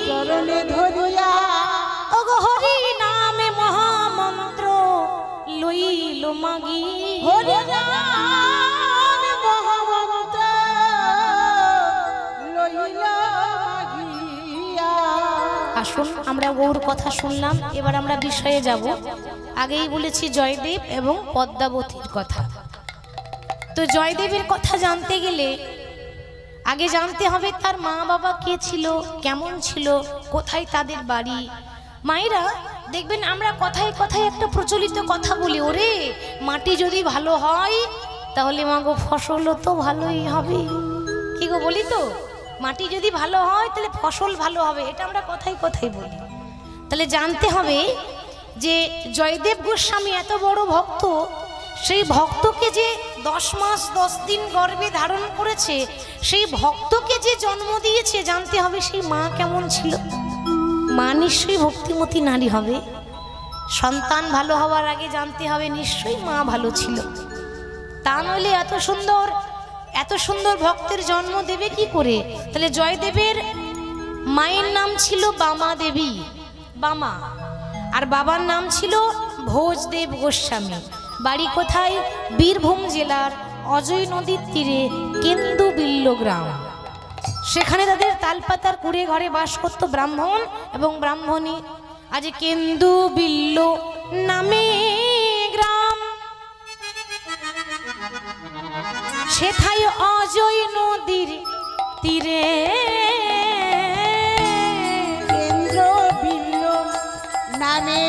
চরণে ধরিয়া ওগো হরি নামে মহামন্ত্র লইল মাগি হরি নামে মহামন্ত্র লইলা গিয়া। আসুন আমরা গৌর কথা শুনলাম, এবার আমরা বিষয়ে যাব। আগেই বলেছি জয়দেব এবং পদ্মাবতীর কথা। তো জয়দেবের কথা জানতে গেলে আগে জানতে হবে তার মা বাবা কে ছিল, কেমন ছিল, কোথায় তাদের বাড়ি। মায়েরা দেখবেন আমরা কথায় কথায় একটা প্রচলিত কথা বলি, ওরে মাটি যদি ভালো হয় তাহলে মাগো ফসলও তো ভালোই হবে। কি গো বলি তো, মাটি যদি ভালো হয় তাহলে ফসল ভালো হবে, এটা আমরা কথায় কথায় বলি। তাহলে জানতে হবে যে জয়দেব গোস্বামী এত বড় ভক্ত, সেই ভক্তকে যে 10 মাস 10 দিন গর্ভে ধারণ করেছে, সেই ভক্তকে যে জন্ম দিয়েছে, জানতে হবে সেই মা কেমন ছিল। মা নিশ্চয়ই ভক্তিমতী নারী হবে। সন্তান ভালো হওয়ার আগে জানতে হবে নিশ্চয়ই মা ভালো ছিল, তা নইলে এত সুন্দর ভক্তের জন্ম দেবে কি করে। তাহলে জয়দেবের মায়ের নাম ছিল বামা দেবী, বামা, আর বাবার নাম ছিল ভোজদেব গোস্বামী। বাড়ি কোথায়? বীরভূম জেলার অজয় নদীর তীরে কেন্দুবিল্ল গ্রাম। সেখানে তাদের তালপাতার কুড়ে ঘরে বাস করত ব্রাহ্মণ এবং ব্রাহ্মণী। আজ কেন্দুবিল্ল নামে গ্রাম, সেথায় অজয় নদীর তীরে কেন্দ্র বিল্ল নামে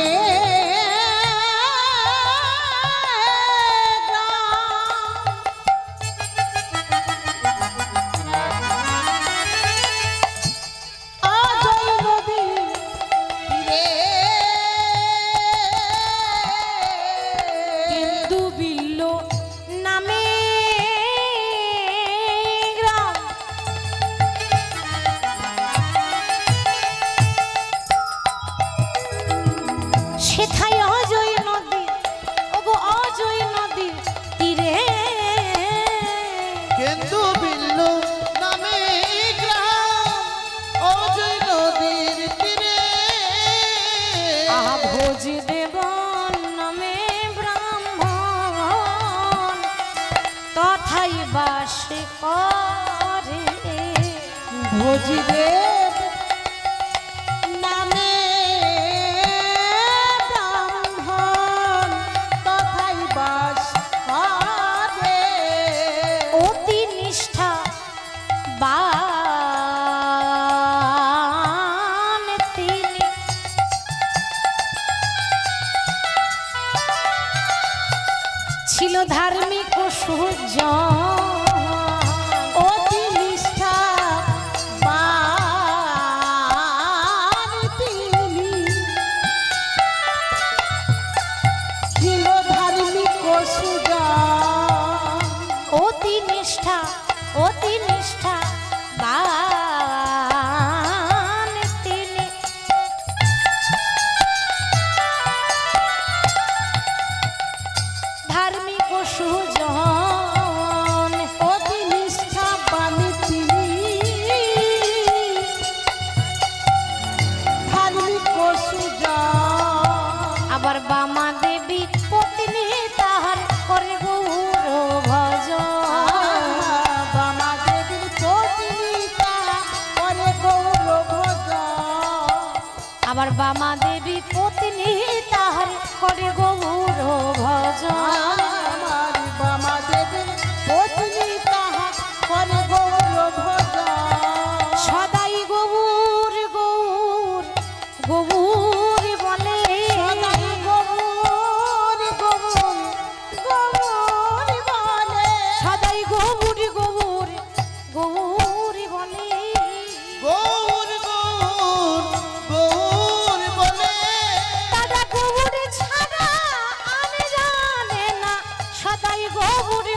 কেন্দুবিল্ল নামে গ্রাম। সেথায় অজয় নদী, ওগো অজয় নদীর তীরে কেন্দুবিল্ল নামে গ্রাম, অজয় নদীর তীরে। আহা ভোজদেব নামে ব্রাহ্মণ তথাই বাস করে। ভোজদেব নামে ব্রাহ্মণ তথাই বাস করে। অতি নিষ্ঠা বান তিনি, ছিল ধার্মিক ও সুজন। অতি নিষ্ঠা বান তিনি, ছিল ধার্মিক ও সুজন। অতি নিষ্ঠা বান তিনি, ধার্মিক ও সুজন। অতি নিষ্ঠা বান তিনি, ধার্মিক ও সুজন। আবার বামা দেবী পত্নী তাহার করে গৌর ভজন। বামা দেবীর পত্নী তাহা করে গৌর ভজন। আবার বামা দেবী পত্নী তাহার করে গৌর ভজন। আমার বামা দেবীর পত্নী তাহা করে গৌর ভজন। সদাই গৌর গৌর গৌর বলে, সদাই গৌর গৌর গৌর বলে। সদাই গৌর গৌর গৌর বলে। গৌর গৌর গৌর বলে। দাদা গৌর ছাড়া আর জানে না, সদাই গৌর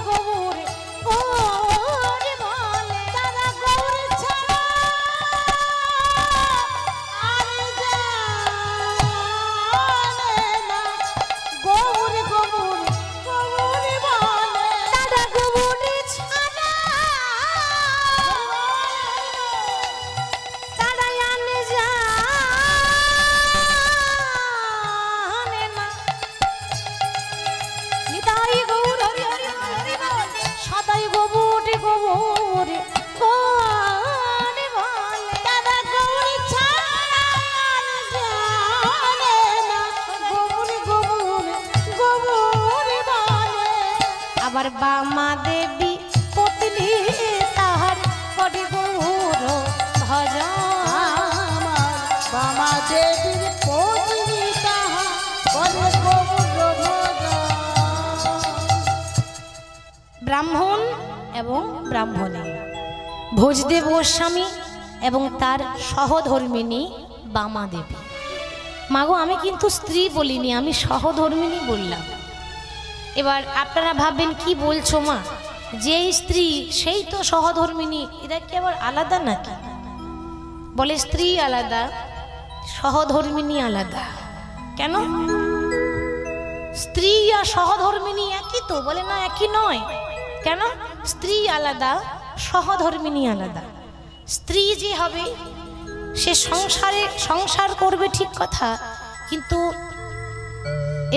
আবার বামা দেবী পত্নী তাহার করে গৌর ভজন। বামা দেবীর পত্নী তাহা করে গৌর ভজন। ব্রাহ্মণ এবং ব্রাহ্মণী, ভোজদেব গোস্বামী এবং তার সহধর্মিনী বামা দেবী। মাগো আমি কিন্তু স্ত্রী বলিনি, আমি সহধর্মিনী বললাম। এবার আপনারা ভাববেন কি বলছো মা, যেই স্ত্রী সেই তো সহধর্মিনী, এরা কি আবার আলাদা নাকি? বলে স্ত্রী আলাদা, সহধর্মিনী আলাদা। কেন? স্ত্রী আর সহধর্মিনী একই তো? বলে না, একই নয়। কেন? স্ত্রী আলাদা, সহধর্মিনী আলাদা। স্ত্রী যে হবে সে সংসার করবে, ঠিক কথা, কিন্তু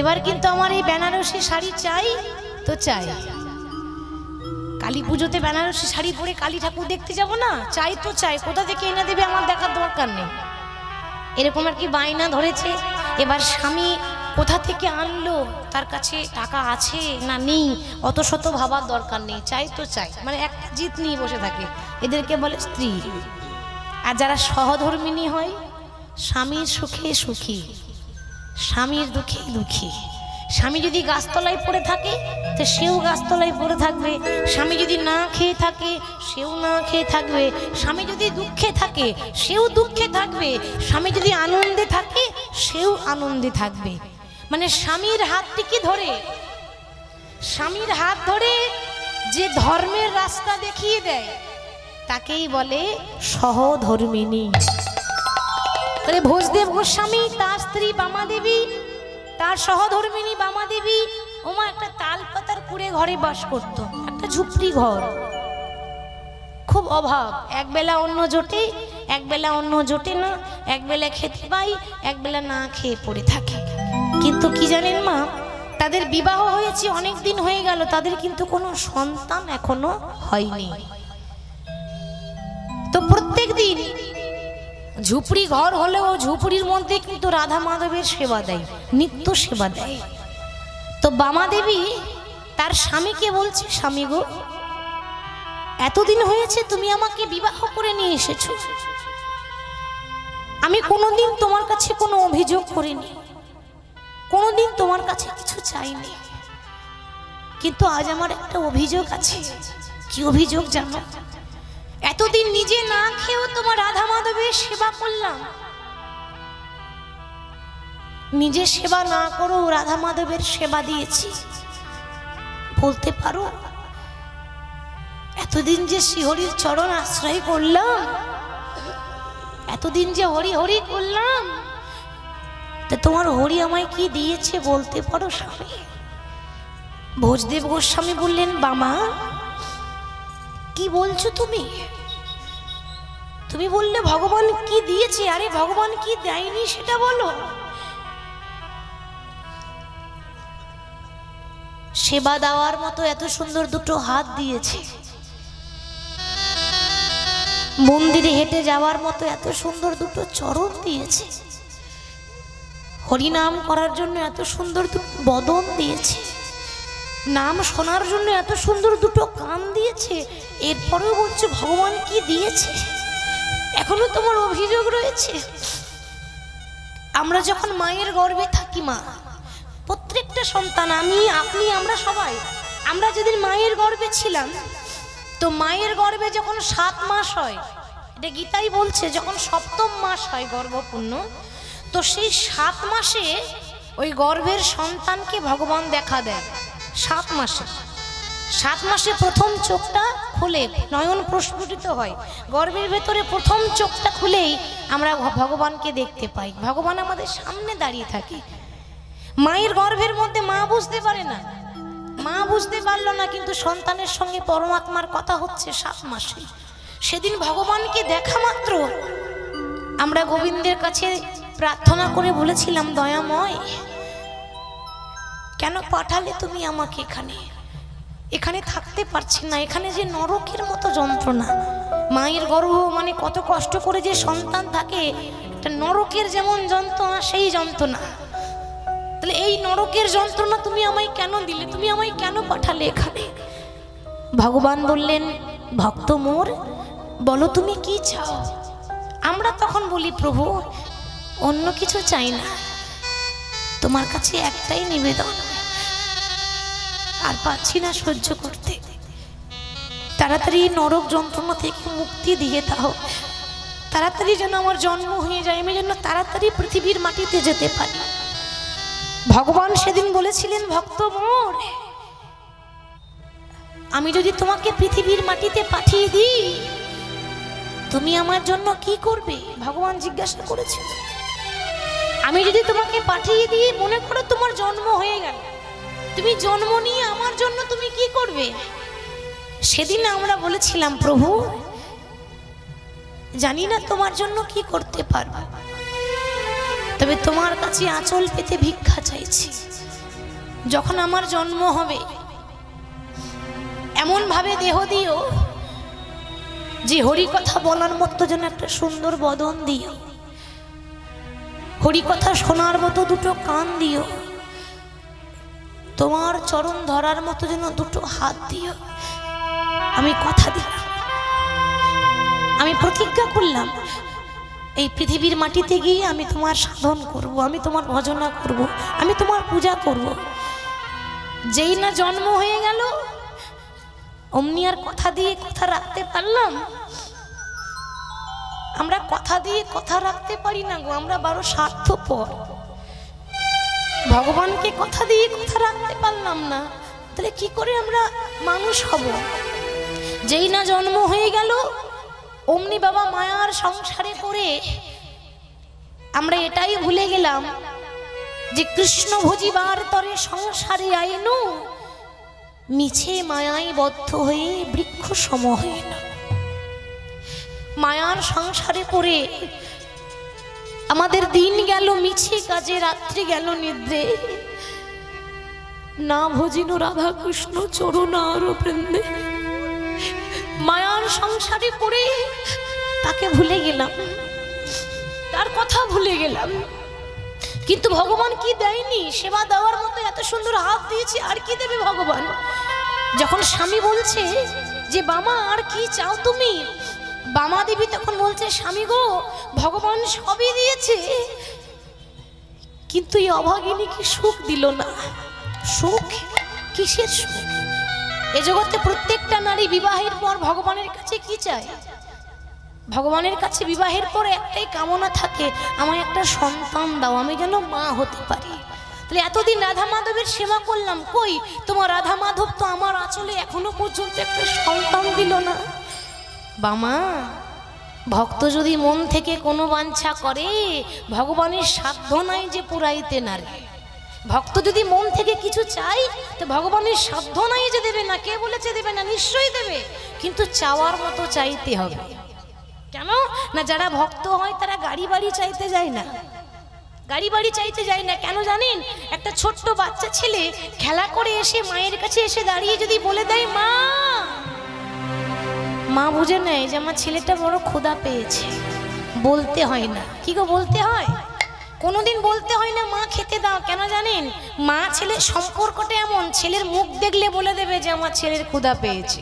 এবার কিন্তু আমার এই বেনারসি শাড়ি চাই তো চাই। কালী পুজোতে বেনারসি শাড়ি পরে কালী ঠাকুর দেখতে যাব না? চাই তো চাই, কোথা থেকে এনে দেবে আমার দেখার দরকার নেই। এরকম আর কি বায়না ধরেছে। এবার স্বামী কোথা থেকে আনলো, তার কাছে টাকা আছে না নেই, অত শত ভাবার দরকার নেই, চাই তো চাই, মানে একটা জিত নিয়ে বসে থাকে। এদেরকে বলে স্ত্রী। আর যারা সহধর্মিনী হয়, স্বামীর সুখে সুখী, স্বামীর দুঃখে দুঃখী। স্বামী যদি গাছতলায় পড়ে থাকে তো সেও গাছতলায় পড়ে থাকবে, স্বামী যদি না খেয়ে থাকে সেও না খেয়ে থাকবে, স্বামী যদি দুঃখে থাকে সেও দুঃখে থাকবে, স্বামী যদি আনন্দে থাকে সেও আনন্দে থাকবে। মানে স্বামীর হাতটিকে ধরে, স্বামীর হাত ধরে যে ধর্মের রাস্তা দেখিয়ে দেয় তাকেই বলে সহধর্মিনী। তাহলে ভোজদেব গোস্বামী, তার স্ত্রী বামা দেবী, তার সহধর্মিনী বামা দেবী, ওমা একটা তাল পাতার কুড়ে ঘরে বাস করত, একটা ঝুপড়ি ঘর, খুব অভাব। একবেলা অন্ন জোটে, একবেলা অন্ন জোটে না, একবেলা খেতে পাই, একবেলা না খেয়ে পড়ে থাকে। কিন্তু কি জানেন মা, তাদের বিবাহ হয়েছে অনেক দিন হয়ে গেল, তাদের কিন্তু কোনো সন্তান এখনো হয়নি। তো প্রত্যেক দিন ঝুপড়ি ঘর হলেও ঝুপড়ির মধ্যে কিন্তু রাধা মাধবের সেবা দেয়, নিত্য সেবা দেয়। তো বামা দেবী তার স্বামীকে বলছে, স্বামী গো, এতদিন হয়েছে তুমি আমাকে বিবাহ করে নিয়ে এসেছো, আমি কোনোদিন তোমার কাছে কোনো অভিযোগ করিনি, কোনোদিন তোমার কাছে কিছু চাইনি, কিন্তু আজ আমার একটা অভিযোগ আছে। কি অভিযোগ জানো? এতদিন নিজে না খেয়েও তোমার রাধা মাধবের সেবা করলাম, নিজে সেবা না করেও রাধা মাধবের সেবা দিয়েছি। বলতে পারো এতদিন যে শ্রীহরির চরণ আশ্রয় করলাম, এতদিন যে হরি হরি করলাম, তা তোমার হরি আমায় কি দিয়েছে বলতে পারো স্বামী? ভোজদেব গোস্বামী বললেন, বামা কি বলছো তুমি? তুমি বললে ভগবান কি দিয়েছে, আরে ভগবান কি দেয়নি সেটা বলো। সেবা দেওয়ার মতো এত সুন্দর দুটো হাত দিয়েছে, মন্দিরে হেঁটে যাওয়ার মতো এত সুন্দর দুটো চরণ দিয়েছে, হরিনাম করার জন্য এত সুন্দর দুটো বদন দিয়েছে, নাম শোনার জন্য এত সুন্দর দুটো কান দিয়েছে, এরপরেও বলছে ভগবান কি দিয়েছে। এখনো তোমার অভিযোগ রয়েছে? আমরা যখন মায়ের গর্ভে থাকি, মা প্রত্যেকটা সন্তান, আমি আপনি আমরা সবাই, আমরা যেদিন মায়ের গর্ভে ছিলাম, তো মায়ের গর্ভে যখন 7 মাস হয়, এটা গীতাই বলছে, যখন 7ম মাস হয় গর্ভপূর্ণ, তো সেই 7 মাসে ওই গর্ভের সন্তানকে ভগবান দেখা দেয়। 7 মাসে, 7 মাসে প্রথম চোখটা খুলে নয়ন প্রস্ফুটিত হয়, গর্ভের ভেতরে প্রথম চোখটা খুলেই আমরা ভগবানকে দেখতে পাই, ভগবান আমাদের সামনে দাঁড়িয়ে থাকে। মায়ের গর্ভের মধ্যে মা বুঝতে পারে না, মা বুঝতে পারলো না, কিন্তু সন্তানের সঙ্গে পরমাত্মার কথা হচ্ছে 7 মাসে। সেদিন ভগবানকে দেখা মাত্র আমরা গোবিন্দের কাছে প্রার্থনা করে বলেছিলাম, দয়াময় কেন পাঠালে তুমি আমাকে এখানে? এখানে থাকতে পারছি না, এখানে যে নরকের মতো যন্ত্রণা। মায়ের গর্ভ মানে কত কষ্ট করে যে সন্তান থাকে, একটা নরকের যেমন যন্ত্রণা সেই যন্ত্রণা। তাহলে এই নরকের যন্ত্রণা তুমি আমায় কেন দিলে, তুমি আমায় কেন পাঠালে এখানে? ভগবান বললেন, ভক্ত মোর, বলো তুমি কি চাও? আমরা তখন বলি, প্রভু অন্য কিছু চাই না, তোমার কাছে একটাই নিবেদন, আর পাচ্ছি না সহ্য করতে, তাড়াতাড়ি নরক যন্ত্রণা থেকে মুক্তি দিয়ে দাও, তাড়াতাড়ি যেন আমার জন্ম হয়ে যায়, আমি যেন তাড়াতাড়ি পৃথিবীর মাটিতে যেতে পারি। ভগবান সেদিন বলেছিলেন, ভক্ত মোর, আমি যদি তোমাকে পৃথিবীর মাটিতে পাঠিয়ে দিই, তুমি আমার জন্য কি করবে? ভগবান জিজ্ঞাসা করেছিল, আমি যদি তোমাকে পাঠিয়ে দিই, মনে করো তোমার জন্ম হয়ে গেল, তুমি জন্ম নিয়ে আমার জন্য তুমি কি করবে? সেদিন আমরা বলেছিলাম, প্রভু জানি না তোমার জন্য কি করতে পারবো, তবে তোমার কাছে আঁচল পেতে ভিক্ষা চাইছি, যখন আমার জন্ম হবে এমন ভাবে দেহ দিও যে হরি কথা বলার মতো যেন একটা সুন্দর বদন দিও, হরি কথা শোনার মতো দুটো কান দিও, তোমার চরণ ধরার মতো যেন দুটো হাত দিও। আমি কথা দিলাম, আমি প্রতিজ্ঞা করলাম, এই পৃথিবীর মাটিতে গিয়ে আমি তোমার সাধন করব, আমি তোমার ভজনা করব, আমি তোমার পূজা করব। যেই না জন্ম হয়ে গেল, অমনি আর কথা দিয়ে কথা রাখতে পারলাম? আমরা কথা দিয়ে কথা রাখতে পারি না গো, আমরা বড় স্বার্থপর। ভগবানকে কথা দিয়ে কথা রাখতে পারলাম না, তাহলে কি করে আমরা মানুষ হব? যেই না জন্ম হয়ে গেল, অমনি বাবা মায়ার সংসারে পড়ে আমরা এটাই ভুলে গেলাম যে কৃষ্ণ ভজিবার তরে সংসারে আইনু, মিছে মায়ায় বদ্ধ হয়ে বৃক্ষ সম হয়ে না। মায়ার সংসারে পড়ে আমাদের দিন গেল মিছে কাজে, রাত্রি গেল নিদ্রে, না ভজিন রাধা কৃষ্ণ চরণ আর বৃন্দে। মায়ার সংসারে পড়ে তাকে ভুলে গেলাম, তার কথা ভুলে গেলাম। কিন্তু ভগবান কি দেয়নি? সেবা দেওয়ার মতো এত সুন্দর হাত দিয়েছে, আর কি দেবে ভগবান? যখন স্বামী বলছে যে বামা আর কি চাও তুমি, বামা দেবী তখন বলছে, স্বামী গো ভগবান সবই দিয়েছে, কিন্তু এই অভাগিনীকে সুখ দিল না। সুখ কিসের সুখ? এ জগতে প্রত্যেকটা নারী বিবাহের পর ভগবানের কাছে কি চায়? ভগবানের কাছে বিবাহের পর একটাই কামনা থাকে, আমায় একটা সন্তান দাও, আমি যেন মা হতে পারি। তাহলে এতদিন রাধা মাধবের সেবা করলাম, কই তোমার রাধা মাধব তো আমার আঁচলে এখনো পর্যন্ত একটা সন্তান দিল না। বামা, ভক্ত যদি মন থেকে কোনো বাঞ্ছা করে, ভগবানের সাধ্য নাই যে পুরাইতে না রে। ভক্ত যদি মন থেকে কিছু চাই, তো ভগবানের সাধ্য নাই যে দেবে না। কে বলেছে দেবে না? নিশ্চয়ই দেবে, কিন্তু চাওয়ার মতো চাইতে হবে। কেন না, যারা ভক্ত হয় তারা গাড়ি বাড়ি চাইতে যায় না, গাড়ি বাড়ি চাইতে যায় না। কেন জানেন? একটা ছোট্ট বাচ্চা ছেলে খেলা করে এসে মায়ের কাছে এসে দাঁড়িয়ে যদি বলে দেয় মা, মা বুঝে নেয় যে আমার ছেলেটা বড় ক্ষুধা পেয়েছে, বলতে হয় না। কি গো বলতে হয়? কোনোদিন বলতে হয় না মা খেতে দাও। কেন জানেন? মা ছেলের সম্পর্কটা এমন, ছেলের মুখ দেখলে বলে দেবে যে আমার ছেলের ক্ষুধা পেয়েছে,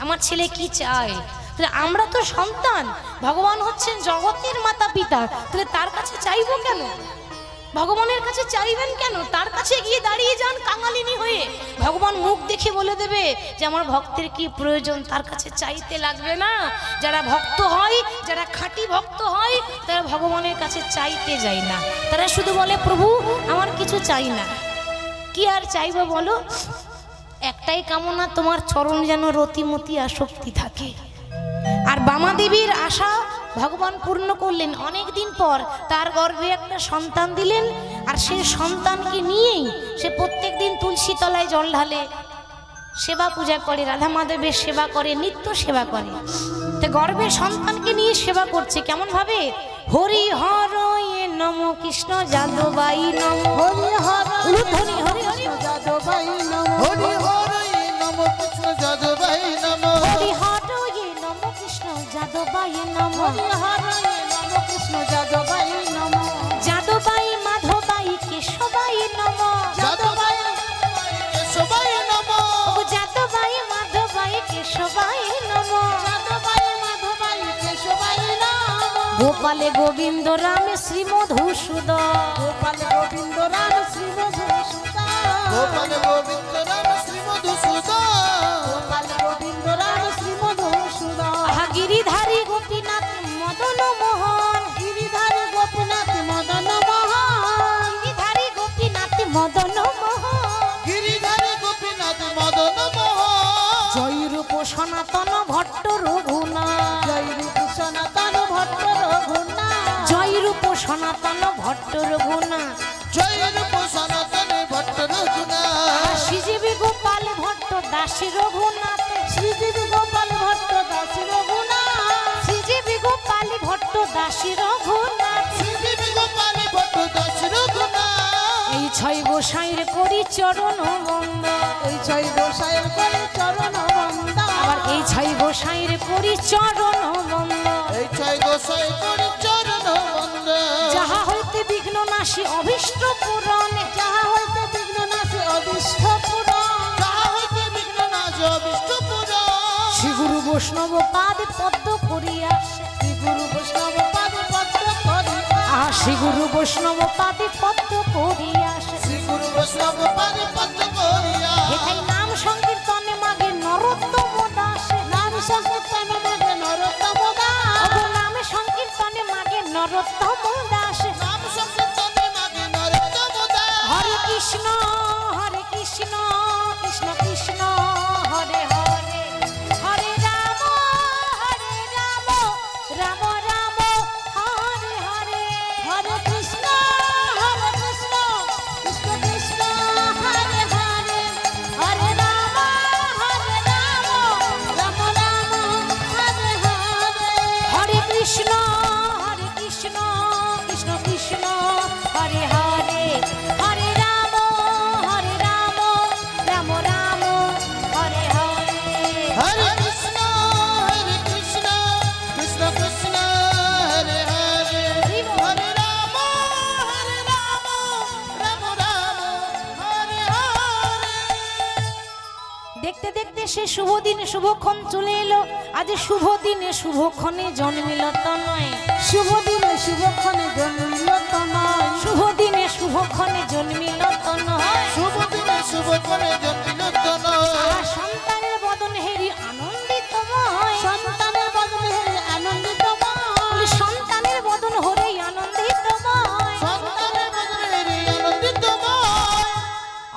আমার ছেলে কি চায়। তাহলে আমরা তো সন্তান, ভগবান হচ্ছেন জগতের মাতা পিতা, তাহলে তার কাছে চাইবো কেন? ভগবানের কাছে চাইবেন কেন? তার কাছে গিয়ে দাঁড়িয়ে যান কাঙালিনী হয়ে, ভগবান মুখ দেখে বলে দেবে যে আমার ভক্তের কি প্রয়োজন, তার কাছে চাইতে লাগবে না। যারা ভক্ত হয়, যারা খাঁটি ভক্ত হয়, তারা ভগবানের কাছে চাইতে যায় না, তারা শুধু বলে প্রভু আমার কিছু চাই না। কি আর চাইবো বলো? একটাই কামনা, তোমার চরণ যেন রতিমতি আসক্তি থাকে। আর বামা দেবীর আশা ভগবান পূর্ণ করলেন। অনেক দিন পর তার গর্ভে একটা সন্তান দিলেন, আর সেই সন্তানকে নিয়েই সে প্রত্যেক দিন তুলসী তলায় জল ঢালে, সেবা পূজা করে, রাধা মাধবের সেবা করে, নিত্য সেবা করে। তো গর্ভে সন্তানকে নিয়ে সেবা করছে কেমন ভাবে? হরি হর নম কৃষ্ণ যাদবাই নম, হরি হর হরি হরি হরি যাদবাই নম, হরি হরি নম কৃষ্ণ যাদবাই নম, হরি হর নম কৃষ্ণ যাদবাই নম, হরি হর নম কৃষ্ণ যাদবাই নম, যাদবাই মাধবাই কেশবাই নমঃ যাদবাই কেশবাই নমঃ ওগো যাদবাই মাধবাই কেশবাই নমঃ যাদবাই মাধবাই কেশবাই নমঃ গোপালে গোবিন্দ রামে শ্রী মধুসূদন গোপাল গোবিন্দ রাম শ্রী মধুসূদন গোপাল গোবিন্দ রাম শ্রী মধুসূদন গোপাল গোবিন্দ রাম শ্রী মধুসূদন আহা গিরিধারী গোপীনাথ মদন মোহন গিরিধারী গোপীনাথ মদন মোহন গিরিধারী গোপীনাথ মদন মোহন গিরিধারী গোপীনাথ মদন মোহন জয়রূপ সনাতন ভট্ট রঘুনাথ জয়রূপ সনাতন ভট্ট রঘুনাথ জয়রূপ সনাতন ভট্ট রঘুনাথ জয়রূপ সনাতন ভট্ট রঘুনাথ শ্রীজীবী গোপাল ভট্ট দাসী রঘুনাথ শ্রীদেবী গোপাল ভট্ট দাস রঘুনাথ শ্রীজীবী গোপাল ভট্ট দাসী রঘুনাথ শ্রীদেবী গোপাল ভট্ট দাস রঘুনাথ এই ছয় গোসাইয়ের করি চরণ বন্দ এই ছয় গোসাইয়ের করে চরণ বন্দা আবার এই ছয় গোসাইয়ের করি চরণ বন্দ এই ছয় গোসাই করি চরণ বন্দ যাহা হইতে বিঘ্ন নাশী অভীষ্ট পূরণে যাহা হইতে বিঘ্ন নাশে অদৃষ্ট পুরাণ যাহা হইতে বিঘ্ন নাশ অবিষ্ট পুরাণ শ্রী গুরু বৈষ্ণব পাদ পদ্ম করিয়াসে শ্রী গুরু বৈষ্ণব পাদে পত্র করি শ্রী গুরু বৈষ্ণব পাদে পদ্ম করিয়াসে শ্রী গুরু বৈষ্ণব পাদে পদ্ম করিয়া হেথাই নাম সংকীর্তনে মাগে নরোত্তম দাসে নাম সংকীর্তন মাগে নরোত্তম দাস অগো নামে সংকীর্তনে মাগে নরোত্তম দাসে নাম সংকীর্তনে মাগে নরোত্তম দাস হরে কৃষ্ণ কৃষ্ণ কৃষ্ণ হরে হরে হরে রাম রাম রাম হরে হরে হরে কৃষ্ণ কৃষ্ণ কৃষ্ণ হরে হরে হরে রাম রাম রাম হরে হরে হরে কৃষ্ণ কৃষ্ণ কৃষ্ণ হরে হরে হরে রাম রাম রাম হরে হরে হরে কৃষ্ণ কৃষ্ণ কৃষ্ণ হরে হরে হরে রাম রাম রাম হরে হরে দেখতে দেখতে সে শুভ দিন শুভক্ষণ চলে এলো আজ শুভ দিনে শুভক্ষণে জন্মিল তনয় শুভ দিনে শুভক্ষণে জন্মিল তনয় শুভ দিনে শুভক্ষণে জন্মিল তনয় শুভ দিনে শুভ করে জন্মিল তন আর সন্তানের বদন হেরি আনন্দিতময় সন্তানের বদনে আনন্দিতময় সন্তানের বদন হরেই আনন্দিতময় সন্তানের বদনে আনন্দিতময়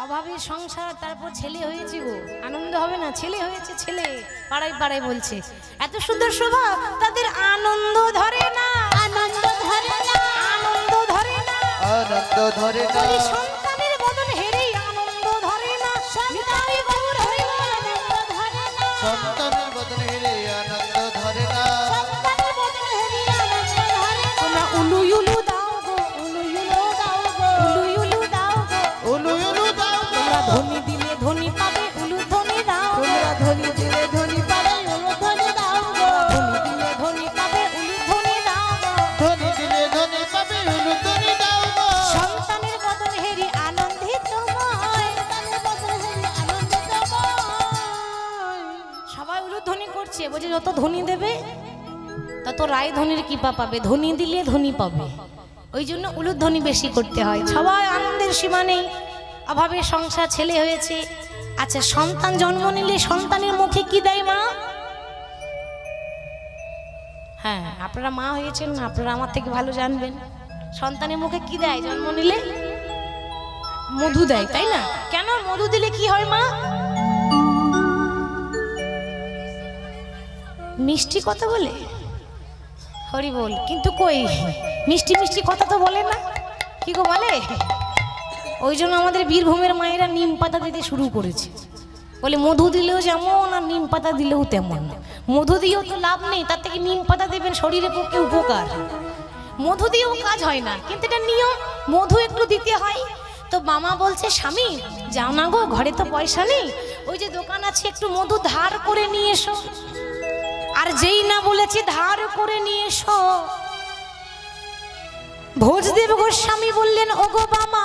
অভাবের সংসার তারপর ছেলে হয়েছে গো আনন্দ হবে না ছেলে হয়েছে ছেলে পাড়ায় পাড়ায় বলছে এত সুন্দর শোভা তাদের আনন্দ ধরে না আনন্দ ধরে না আনন্দ ধরে না আনন্দ ধরে না বলি সন্তানের বদন হেরেই আনন্দ ধরে না নিতাই গৌর হরি বল। আনন্দ ধরে না সন্তানের বদনে আনন্দ ধরে না সন্তানের বদনে আনন্দ ধরে না তোমরা উলু উলু দাও গো উলু উলু দাও গো উলু উলু দাও গো উলু উলু দাও তোমরা ধনী দিলে ধনী পাবে উলু ধনী দাও গো। তোমরা ধনী দিলে ধনী পাবে উলু ধনী দাও গো ধনী দিলে ধনী পাবে উলু ধনী দাও গো। ধনী দিলে ধনী পাবে উলু ধনী দাও গো সন্তানের বদন হেরি আনন্দিতময় সন্তানের বদনে আনন্দিতময় সবাই উলুধ্বনি করছে বলছে যত ধনী দেবে তত রায় ধনির কৃপা পাবে ধনী দিলে ধনী পাবে ওই জন্য উলুধ্বনি বেশি করতে হয় সবাই আনন্দের সীমা নেই অভাবে সংসার ছেলে হয়েছে আচ্ছা সন্তান জন্ম নিলে সন্তানের মুখে কি দেয় মা হ্যাঁ আপনারা মা হয়েছেন না আপনারা আমার থেকে ভালো জানবেন সন্তানের মুখে কি দেয় জন্ম নিলে মধু দেয় তাই না কেন মধু দিলে কি হয় মা মিষ্টি কথা বলে হরি বল কিন্তু কই মিষ্টি মিষ্টি কথা তো বলে না কি গো বলে ওই জন্য আমাদের বীরভূমের মায়েরা নিম পাতা দিতে শুরু করেছে বলে মধু দিলেও যেমন আর নিম পাতা দিলেও তেমন মধু দিয়েও তো লাভ নেই তার থেকে নিম পাতা দেবেন শরীরের পক্ষে উপকার মধু দিয়েও কাজ হয় না কিন্তু এটা নিয়ম মধু একটু দিতে হয় তো মামা বলছে স্বামী যাও না গো ঘরে তো পয়সা নেই ওই যে দোকান আছে একটু মধু ধার করে নিয়ে এসো আর যেই না বলেছে ধার করে নিয়ে এসো ভোজদেব গোস্বামী বললেন ওগো বামা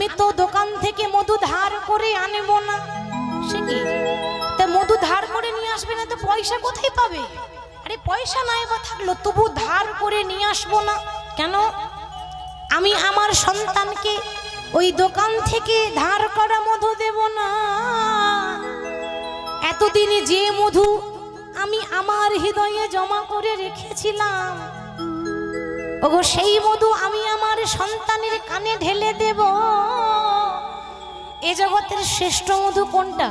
আমি তো দোকান থেকে মধু ধার করে আনবো না। সে কি, তা মধু ধার করে নিয়ে আসবে না তো পয়সা কোথায় পাবে? আরে পয়সা নাই বা থাকলো তবু ধার করে নিয়ে আসবো না কেন? আমি আমার সন্তানকে ওই দোকান থেকে ধার করা মধু দেব না। এতদিনে যে মধু আমি আমার হৃদয়ে জমা করে রেখেছিলাম, ওগো সেই মধু আমি আমার সন্তানের কানে ঢেলে দেব। এ জগতের শ্রেষ্ঠ মধু কোনটা?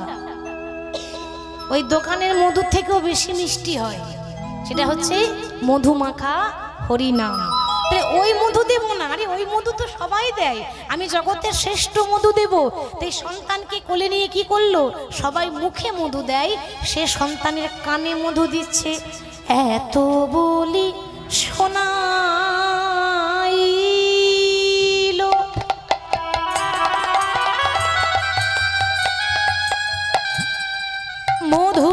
ওই দোকানের মধুর থেকেও বেশি মিষ্টি হয়, সেটা হচ্ছে মধুমাখা হরিনাম। ওই মধু দেব না, আরে ওই মধু তো সবাই দেয়, আমি জগতের শ্রেষ্ঠ মধু দেব। তাই সন্তানকে কোলে নিয়ে কি করলো, সবাই মুখে মধু দেয়, সে সন্তানের কানে মধু দিচ্ছে। এত বলি শোনাইলো মধু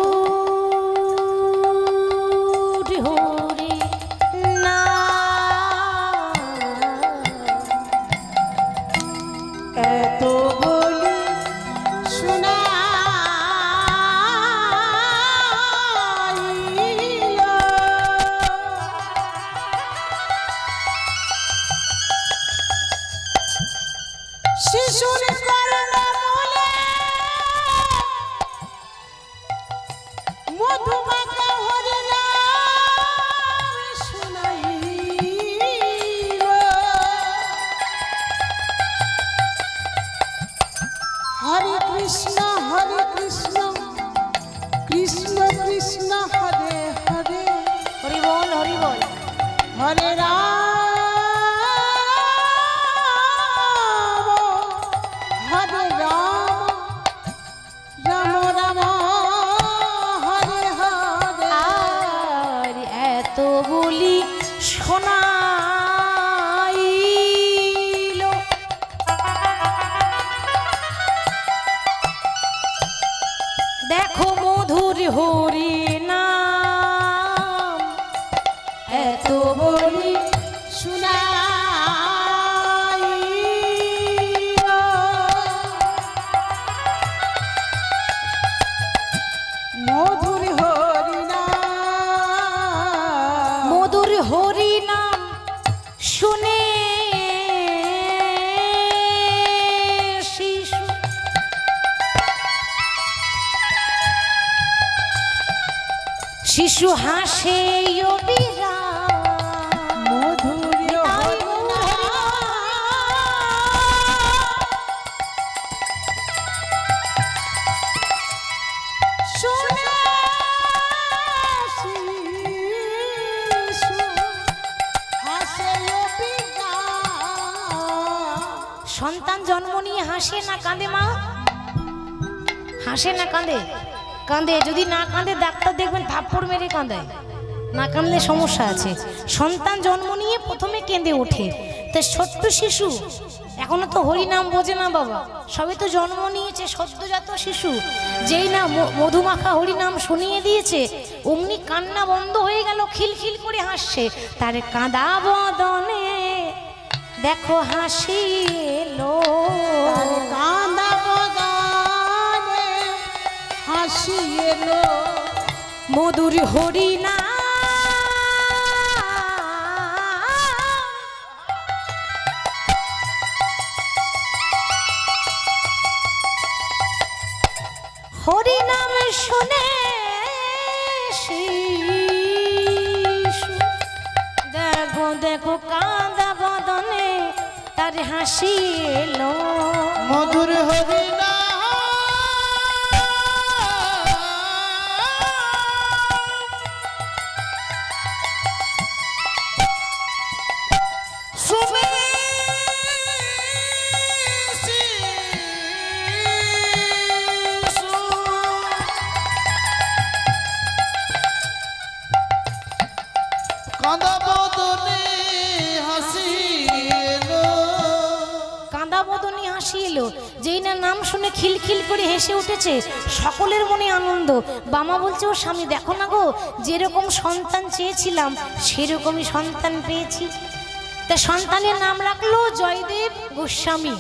হরে রাম হরে রাম রাম রাম হরে হরে। আর এত বলি শোনাইলো দেখো মধুর হরি নাম, এত বলি শুনাইলো মধুর হরি নাম, মধুর হরি নাম শুনে শিশু শিশু হাসে মধুর হরি নাম শুনে শিশু হাসে সন্তান জন্ম নিয়ে হাসে না কাঁদে মা? হাসে না কাঁদে? কাঁদে। যদি না কাঁদে ডাক্তার দেখবেন থাপ্পড় মেরে কাঁদায়, না কাঁদলে সমস্যা আছে। সন্তান জন্ম নিয়ে প্রথমে কেঁদে ওঠে। তা ছোট্ট শিশু এখনো তো হরিনাম বোঝে না বাবা, সবে তো জন্ম নিয়েছে, সদ্যজাত শিশু, যেই না মধুমাখা হরিনাম শুনিয়ে দিয়েছে অমনি কান্না বন্ধ হয়ে গেল, খিলখিল করে হাসছে। তার কাঁদা বদনে দেখো হাসি এলো, তার কাঁদা বদনে হাসি এলো মধুর হরিনাম হরিনাম শুনে শিশু দেখো দেখো কাঁদা বদনে তার হাসি এলো মধুর হরি নাম শুনে শিশু কাঁদা বদনে হাসি এলো। কাঁদা বদনে হাসি এলো, যেই না নাম শুনে খিলখিল করে হেসে উঠেছে, সকলের মনে আনন্দ। বামা বলছে ও স্বামী দেখো না গো, যেরকম সন্তান চেয়েছিলাম সেরকমই সন্তান পেয়েছি। তা সন্তানের নাম রাখলো জয়দেব গোস্বামী।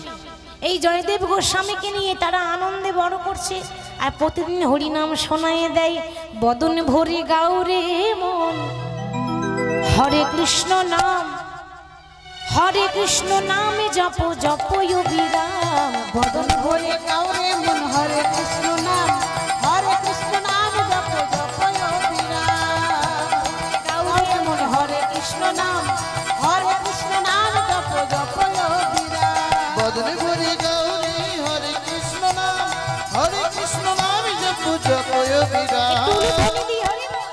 এই জয়দেব গোস্বামীকে নিয়ে তারা আনন্দে বড় করছে আর প্রতিদিন হরিনাম শোনায় দেয়। বদন ভরে গাউরে মন হরে কৃষ্ণ নাম, হরে কৃষ্ণ নামে জপ জপ অবিরাম। বদন ভরে গাউরে মন হরে কৃষ্ণ নাম, হরে কৃষ্ণ নাম জপ জপ অবিরাম। গাউরে মন হরে কৃষ্ণ নাম, হরে কৃষ্ণ নাম জপ জপ অবিরাম। বদনে ভরে গৌরী হরে কৃষ্ণ নাম, হরে কৃষ্ণ নাম জপ জপ অবিরাম। তুলি তুলি দি হরি বল।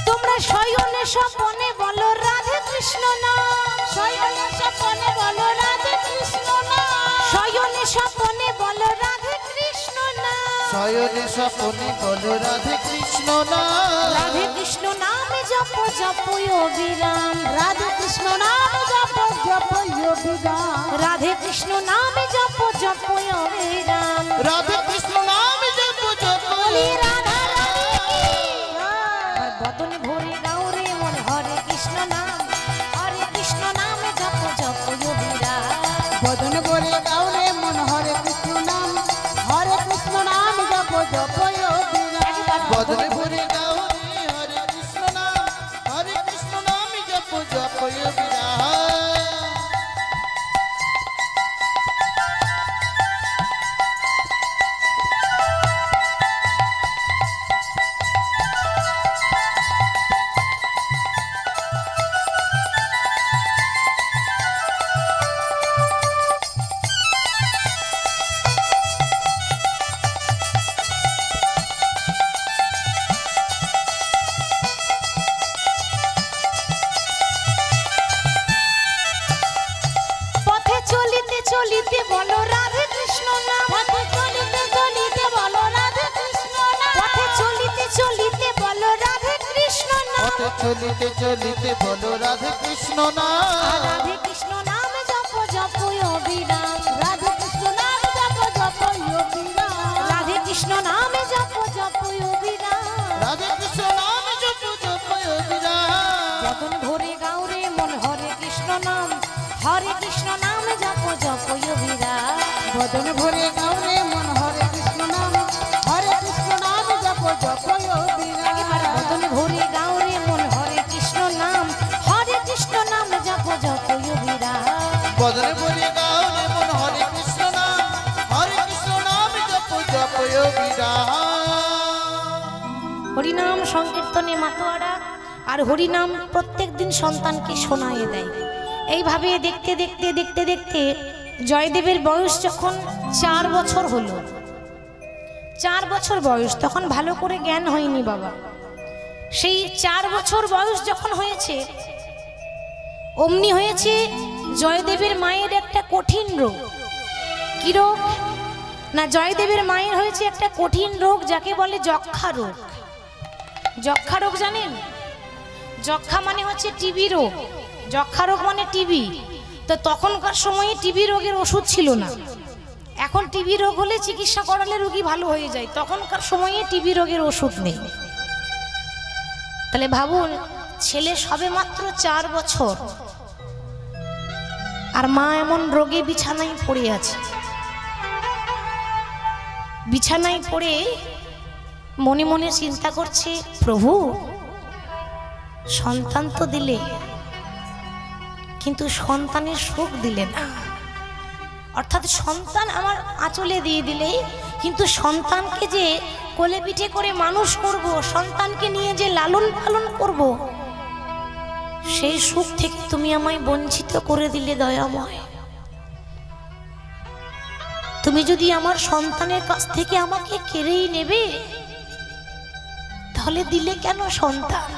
তোমরা শয়নে স্বপনে বলো রাধে কৃষ্ণ নাম, শয়নে স্বপনে বলো রাধে কৃষ্ণ নাম, শয়নে স্বপনে বলো রাধে কৃষ্ণ নাম। শয়নে স্বপনে বলো রাধে কৃষ্ণ নাম, রাধে কৃষ্ণ নামে জপ জপ অবিরাম। রাধে কৃষ্ণ নাম জপ জপ অবিরাম। রাধে কৃষ্ণ নামে জপ জপ অবিরাম। রাধে কৃষ্ণ নাম জপ জপ বলি রাধা জয়। বদন ভরে গাউরে মন হরে কৃষ্ণ নাম, হরে কৃষ্ণ নামে জপ জপ অবিরাম। বদন ভরে গাউরে মন হরে কৃষ্ণ নাম, হরে কৃষ্ণ নাম জপ জপ অবিরাম। বদনে ভরে গৌরী হরে কৃষ্ণ নাম, হরে কৃষ্ণ নাম জপ জপ অবিরাম। পথে চলিতে চলিতে বলো রাধে কৃষ্ণ নাম, পথে চলিতে চলিতে বলো রাধে কৃষ্ণ নাম, পথে চলিতে চলিতে বলো রাধে কৃষ্ণ নাম। পথে চলিতে চলিতে বলো রাধে কৃষ্ণ নাম, রাধে কৃষ্ণ নামে জপ জপ অবিরাম। রাধে কৃষ্ণ নাম জপ জপ অবিরাম। রাধে কৃষ্ণ নামে জপ জপ অবিরাম। রাধে কৃষ্ণ নাম জপ জপ অবিরাম। বদন ভরে গাউরে মন হরে কৃষ্ণ নাম, হরে কৃষ্ণ নামে জপ জপ অবিরাম। বদন ভরে গাউরে মন হরে কৃষ্ণ নাম, হরে কৃষ্ণ নাম জপ জপ একেবারে অবিরাম। বদন ভরে গাউরে মন হরে কৃষ্ণ নাম, হরে কৃষ্ণ নামে জপ জপ অবিরাম। বদনে ভরে গৌরী মন হরে কৃষ্ণ নাম, হরে কৃষ্ণ নাম জপ জপ অবিরাম। হরিনাম সংকীর্তনে মাতোয়ারা আর হরিনাম প্রত্যেক দিন সন্তানকে শোনায়ে দেয়। এইভাবে দেখতে দেখতে দেখতে দেখতে জয়দেবের বয়স যখন 4 বছর হলো, 4 বছর বয়স, তখন ভালো করে জ্ঞান হয়নি বাবা। সেই 4 বছর বয়স যখন হয়েছে, অমনি হয়েছে জয়দেবের মায়ের একটা কঠিন রোগ। কি রোগ? না, জয়দেবের মায়ের হয়েছে একটা কঠিন রোগ যাকে বলে যক্ষা রোগ। যক্ষা রোগ জানেন? যক্ষা মানে হচ্ছে টিবি রোগ। যক্ষা রোগ মানে টিবি। তো তখনকার সময়ে টিবি রোগের ওষুধ ছিল না। এখন টিবি রোগ হলে চিকিৎসা করালে রোগী ভালো হয়ে যায়, তখনকার সময়ে টিবি রোগের ওষুধ নেই। তাহলে ভাবুন, ছেলে সবে মাত্র 4 বছর আর মা এমন রোগে বিছানায় পড়ে আছে। বিছানায় পড়ে মনে মনে চিন্তা করছে, প্রভু সন্তান তো দিলে, কিন্তু সন্তানের সুখ দিলে না। অর্থাৎ সন্তান আমার আঁচলে দিয়ে দিলেই, কিন্তু সন্তানকে যে কোলে পিঠে করে মানুষ করব, সন্তানকে নিয়ে যে লালন পালন করব, সেই সুখ থেকে তুমি আমায় বঞ্চিত করে দিলে দয়াময়। তুমি যদি আমার সন্তানের কাছ থেকে আমাকে কেড়েই নেবে, তাহলে দিলে কেন সন্তান?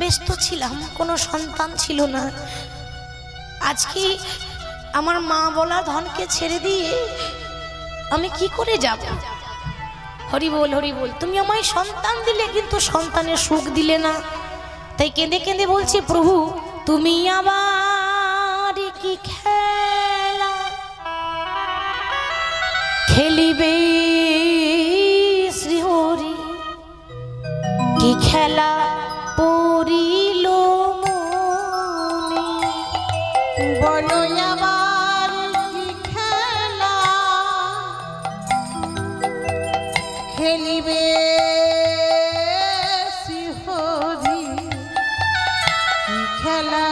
ব্যস্ত ছিলাম, কোনো সন্তান ছিল না। আজকে আমার মা বলা ধনকে ছেড়ে দিয়ে আমি কি করে যাব? হরি বল, হরি বল। তুমি আমায় সন্তান দিলে, কিন্তু সন্তানের সুখ দিলে না। তাই কেঁদে কেঁদে বলছে, প্রভু তুমি আবার কি খেলা খেলিবে শ্রীহরি, কি খেলা পড়িল মনে। বলো আবার কি খেলা খেলিবে শ্রীহরি, কি খেলা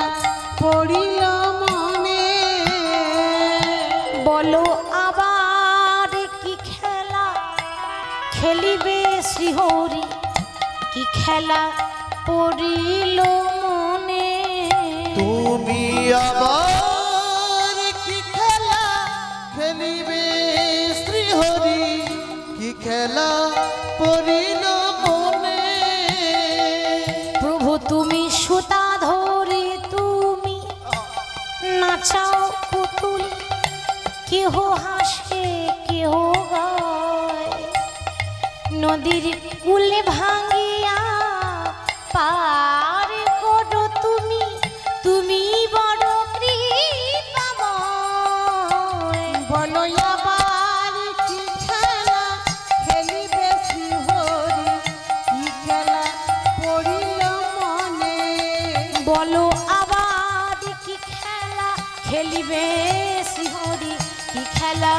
পড়িল মনে। বলো আবার কি খেলা খেলিবে শ্রীহরি, কি খেলা পড়িল মনে। তুমি আবার কি খেলা খেলিবে শ্রীহরি, কি খেলা পড়িল মনে। প্রভু তুমি সুতা ধরে তুমি নাচাও পুতুল, কেহ হাসে কেহ গায়, নদীর কূল ভাঙিয়া পার করো তুমি, তুমি বড় কৃপাময়। বলো আবার কি খেলা খেলিবে শ্রীহরি, কি খেলা পড়িল মনে। বলো আবার কি খেলা খেলিবে শ্রীহরি, কি খেলা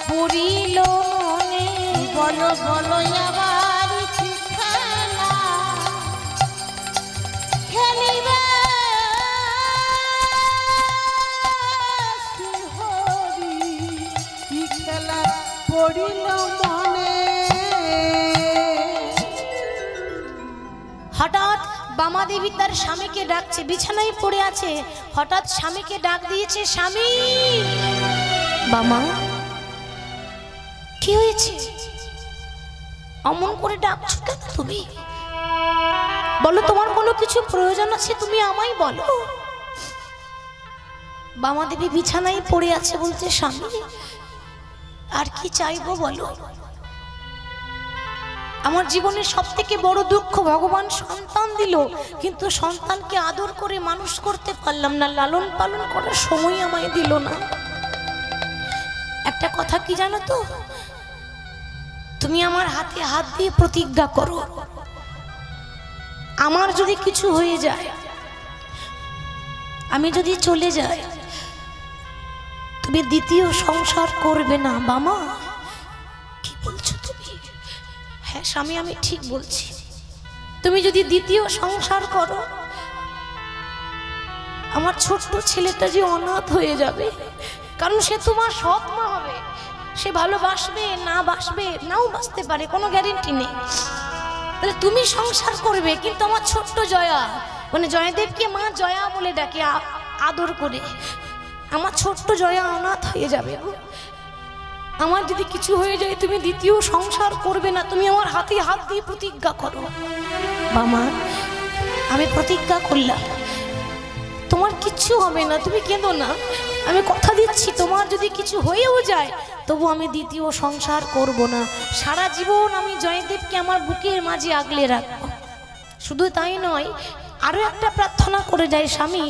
পড়িল মনে। বলো বলো আবার কি খেলা খেলিবে শ্রীহরি, কি খেলা পড়িল মনে। হঠাৎ বামাদেবী তার স্বামীকে ডাকছে, বিছানায় পড়ে আছে। হঠাৎ স্বামীকে ডাক দিয়েছে, স্বামী। বামা কি হয়েছে, অমন করে ডাকছো কেন তুমি? বলো তোমার কোনো কিছু প্রয়োজন আছে, তুমি আমায় বলো। বামাদেবী বিছানায় পড়ে আছে, বলছে স্বামী আর কি চাইবো বলো। আমার জীবনের সবথেকে বড় দুঃখ, ভগবান সন্তান দিল কিন্তু সন্তানকে আদর করে মানুষ করতে পারলাম না, লালন পালন করার সময় আমায় দিল না। একটা কথা কি জানো তো, তুমি আমার হাতে হাত দিয়ে প্রতিজ্ঞা করো, আমার যদি কিছু হয়ে যায়, আমি যদি চলে যাই, তুমি দ্বিতীয় সংসার করবে না। বামা কি বলছো তুমি? হ্যাঁ স্বামী আমি ঠিক বলছি, তুমি যদি দ্বিতীয় সংসার করো, আমার ছোট্ট ছেলেটা যে অনাথ হয়ে যাবে, কারণ সে তোমার সৎ মা হবে। সে ভালোবাসবে না বাসবে, নাও বাসতে পারে, কোনো গ্যারেন্টি নেই। তাহলে তুমি সংসার করবে, কিন্তু আমার ছোট্ট জয়া, মানে জয়দেবকে মা জয়া বলে ডাকে আদর করে, আমার ছোট্ট জয়া অনাথ হয়ে যাবে। আমার যদি কিছু হয়ে যায়, তুমি দ্বিতীয় সংসার করবে না, তুমি আমার হাতে হাত দিয়ে প্রতিজ্ঞা করো। বাবা আমি প্রতিজ্ঞা করলাম, তোমার কিচ্ছু হবে না, তুমি কেঁদো না, আমি কথা দিচ্ছি তোমার যদি কিছু হয়েও যায় তবু আমি দ্বিতীয় সংসার করব না। সারা জীবন আমি জয়দেবকে আমার বুকের মাঝে আগলে রাখবো। শুধু তাই নয়, আরো একটা প্রার্থনা করে যায়, স্বামী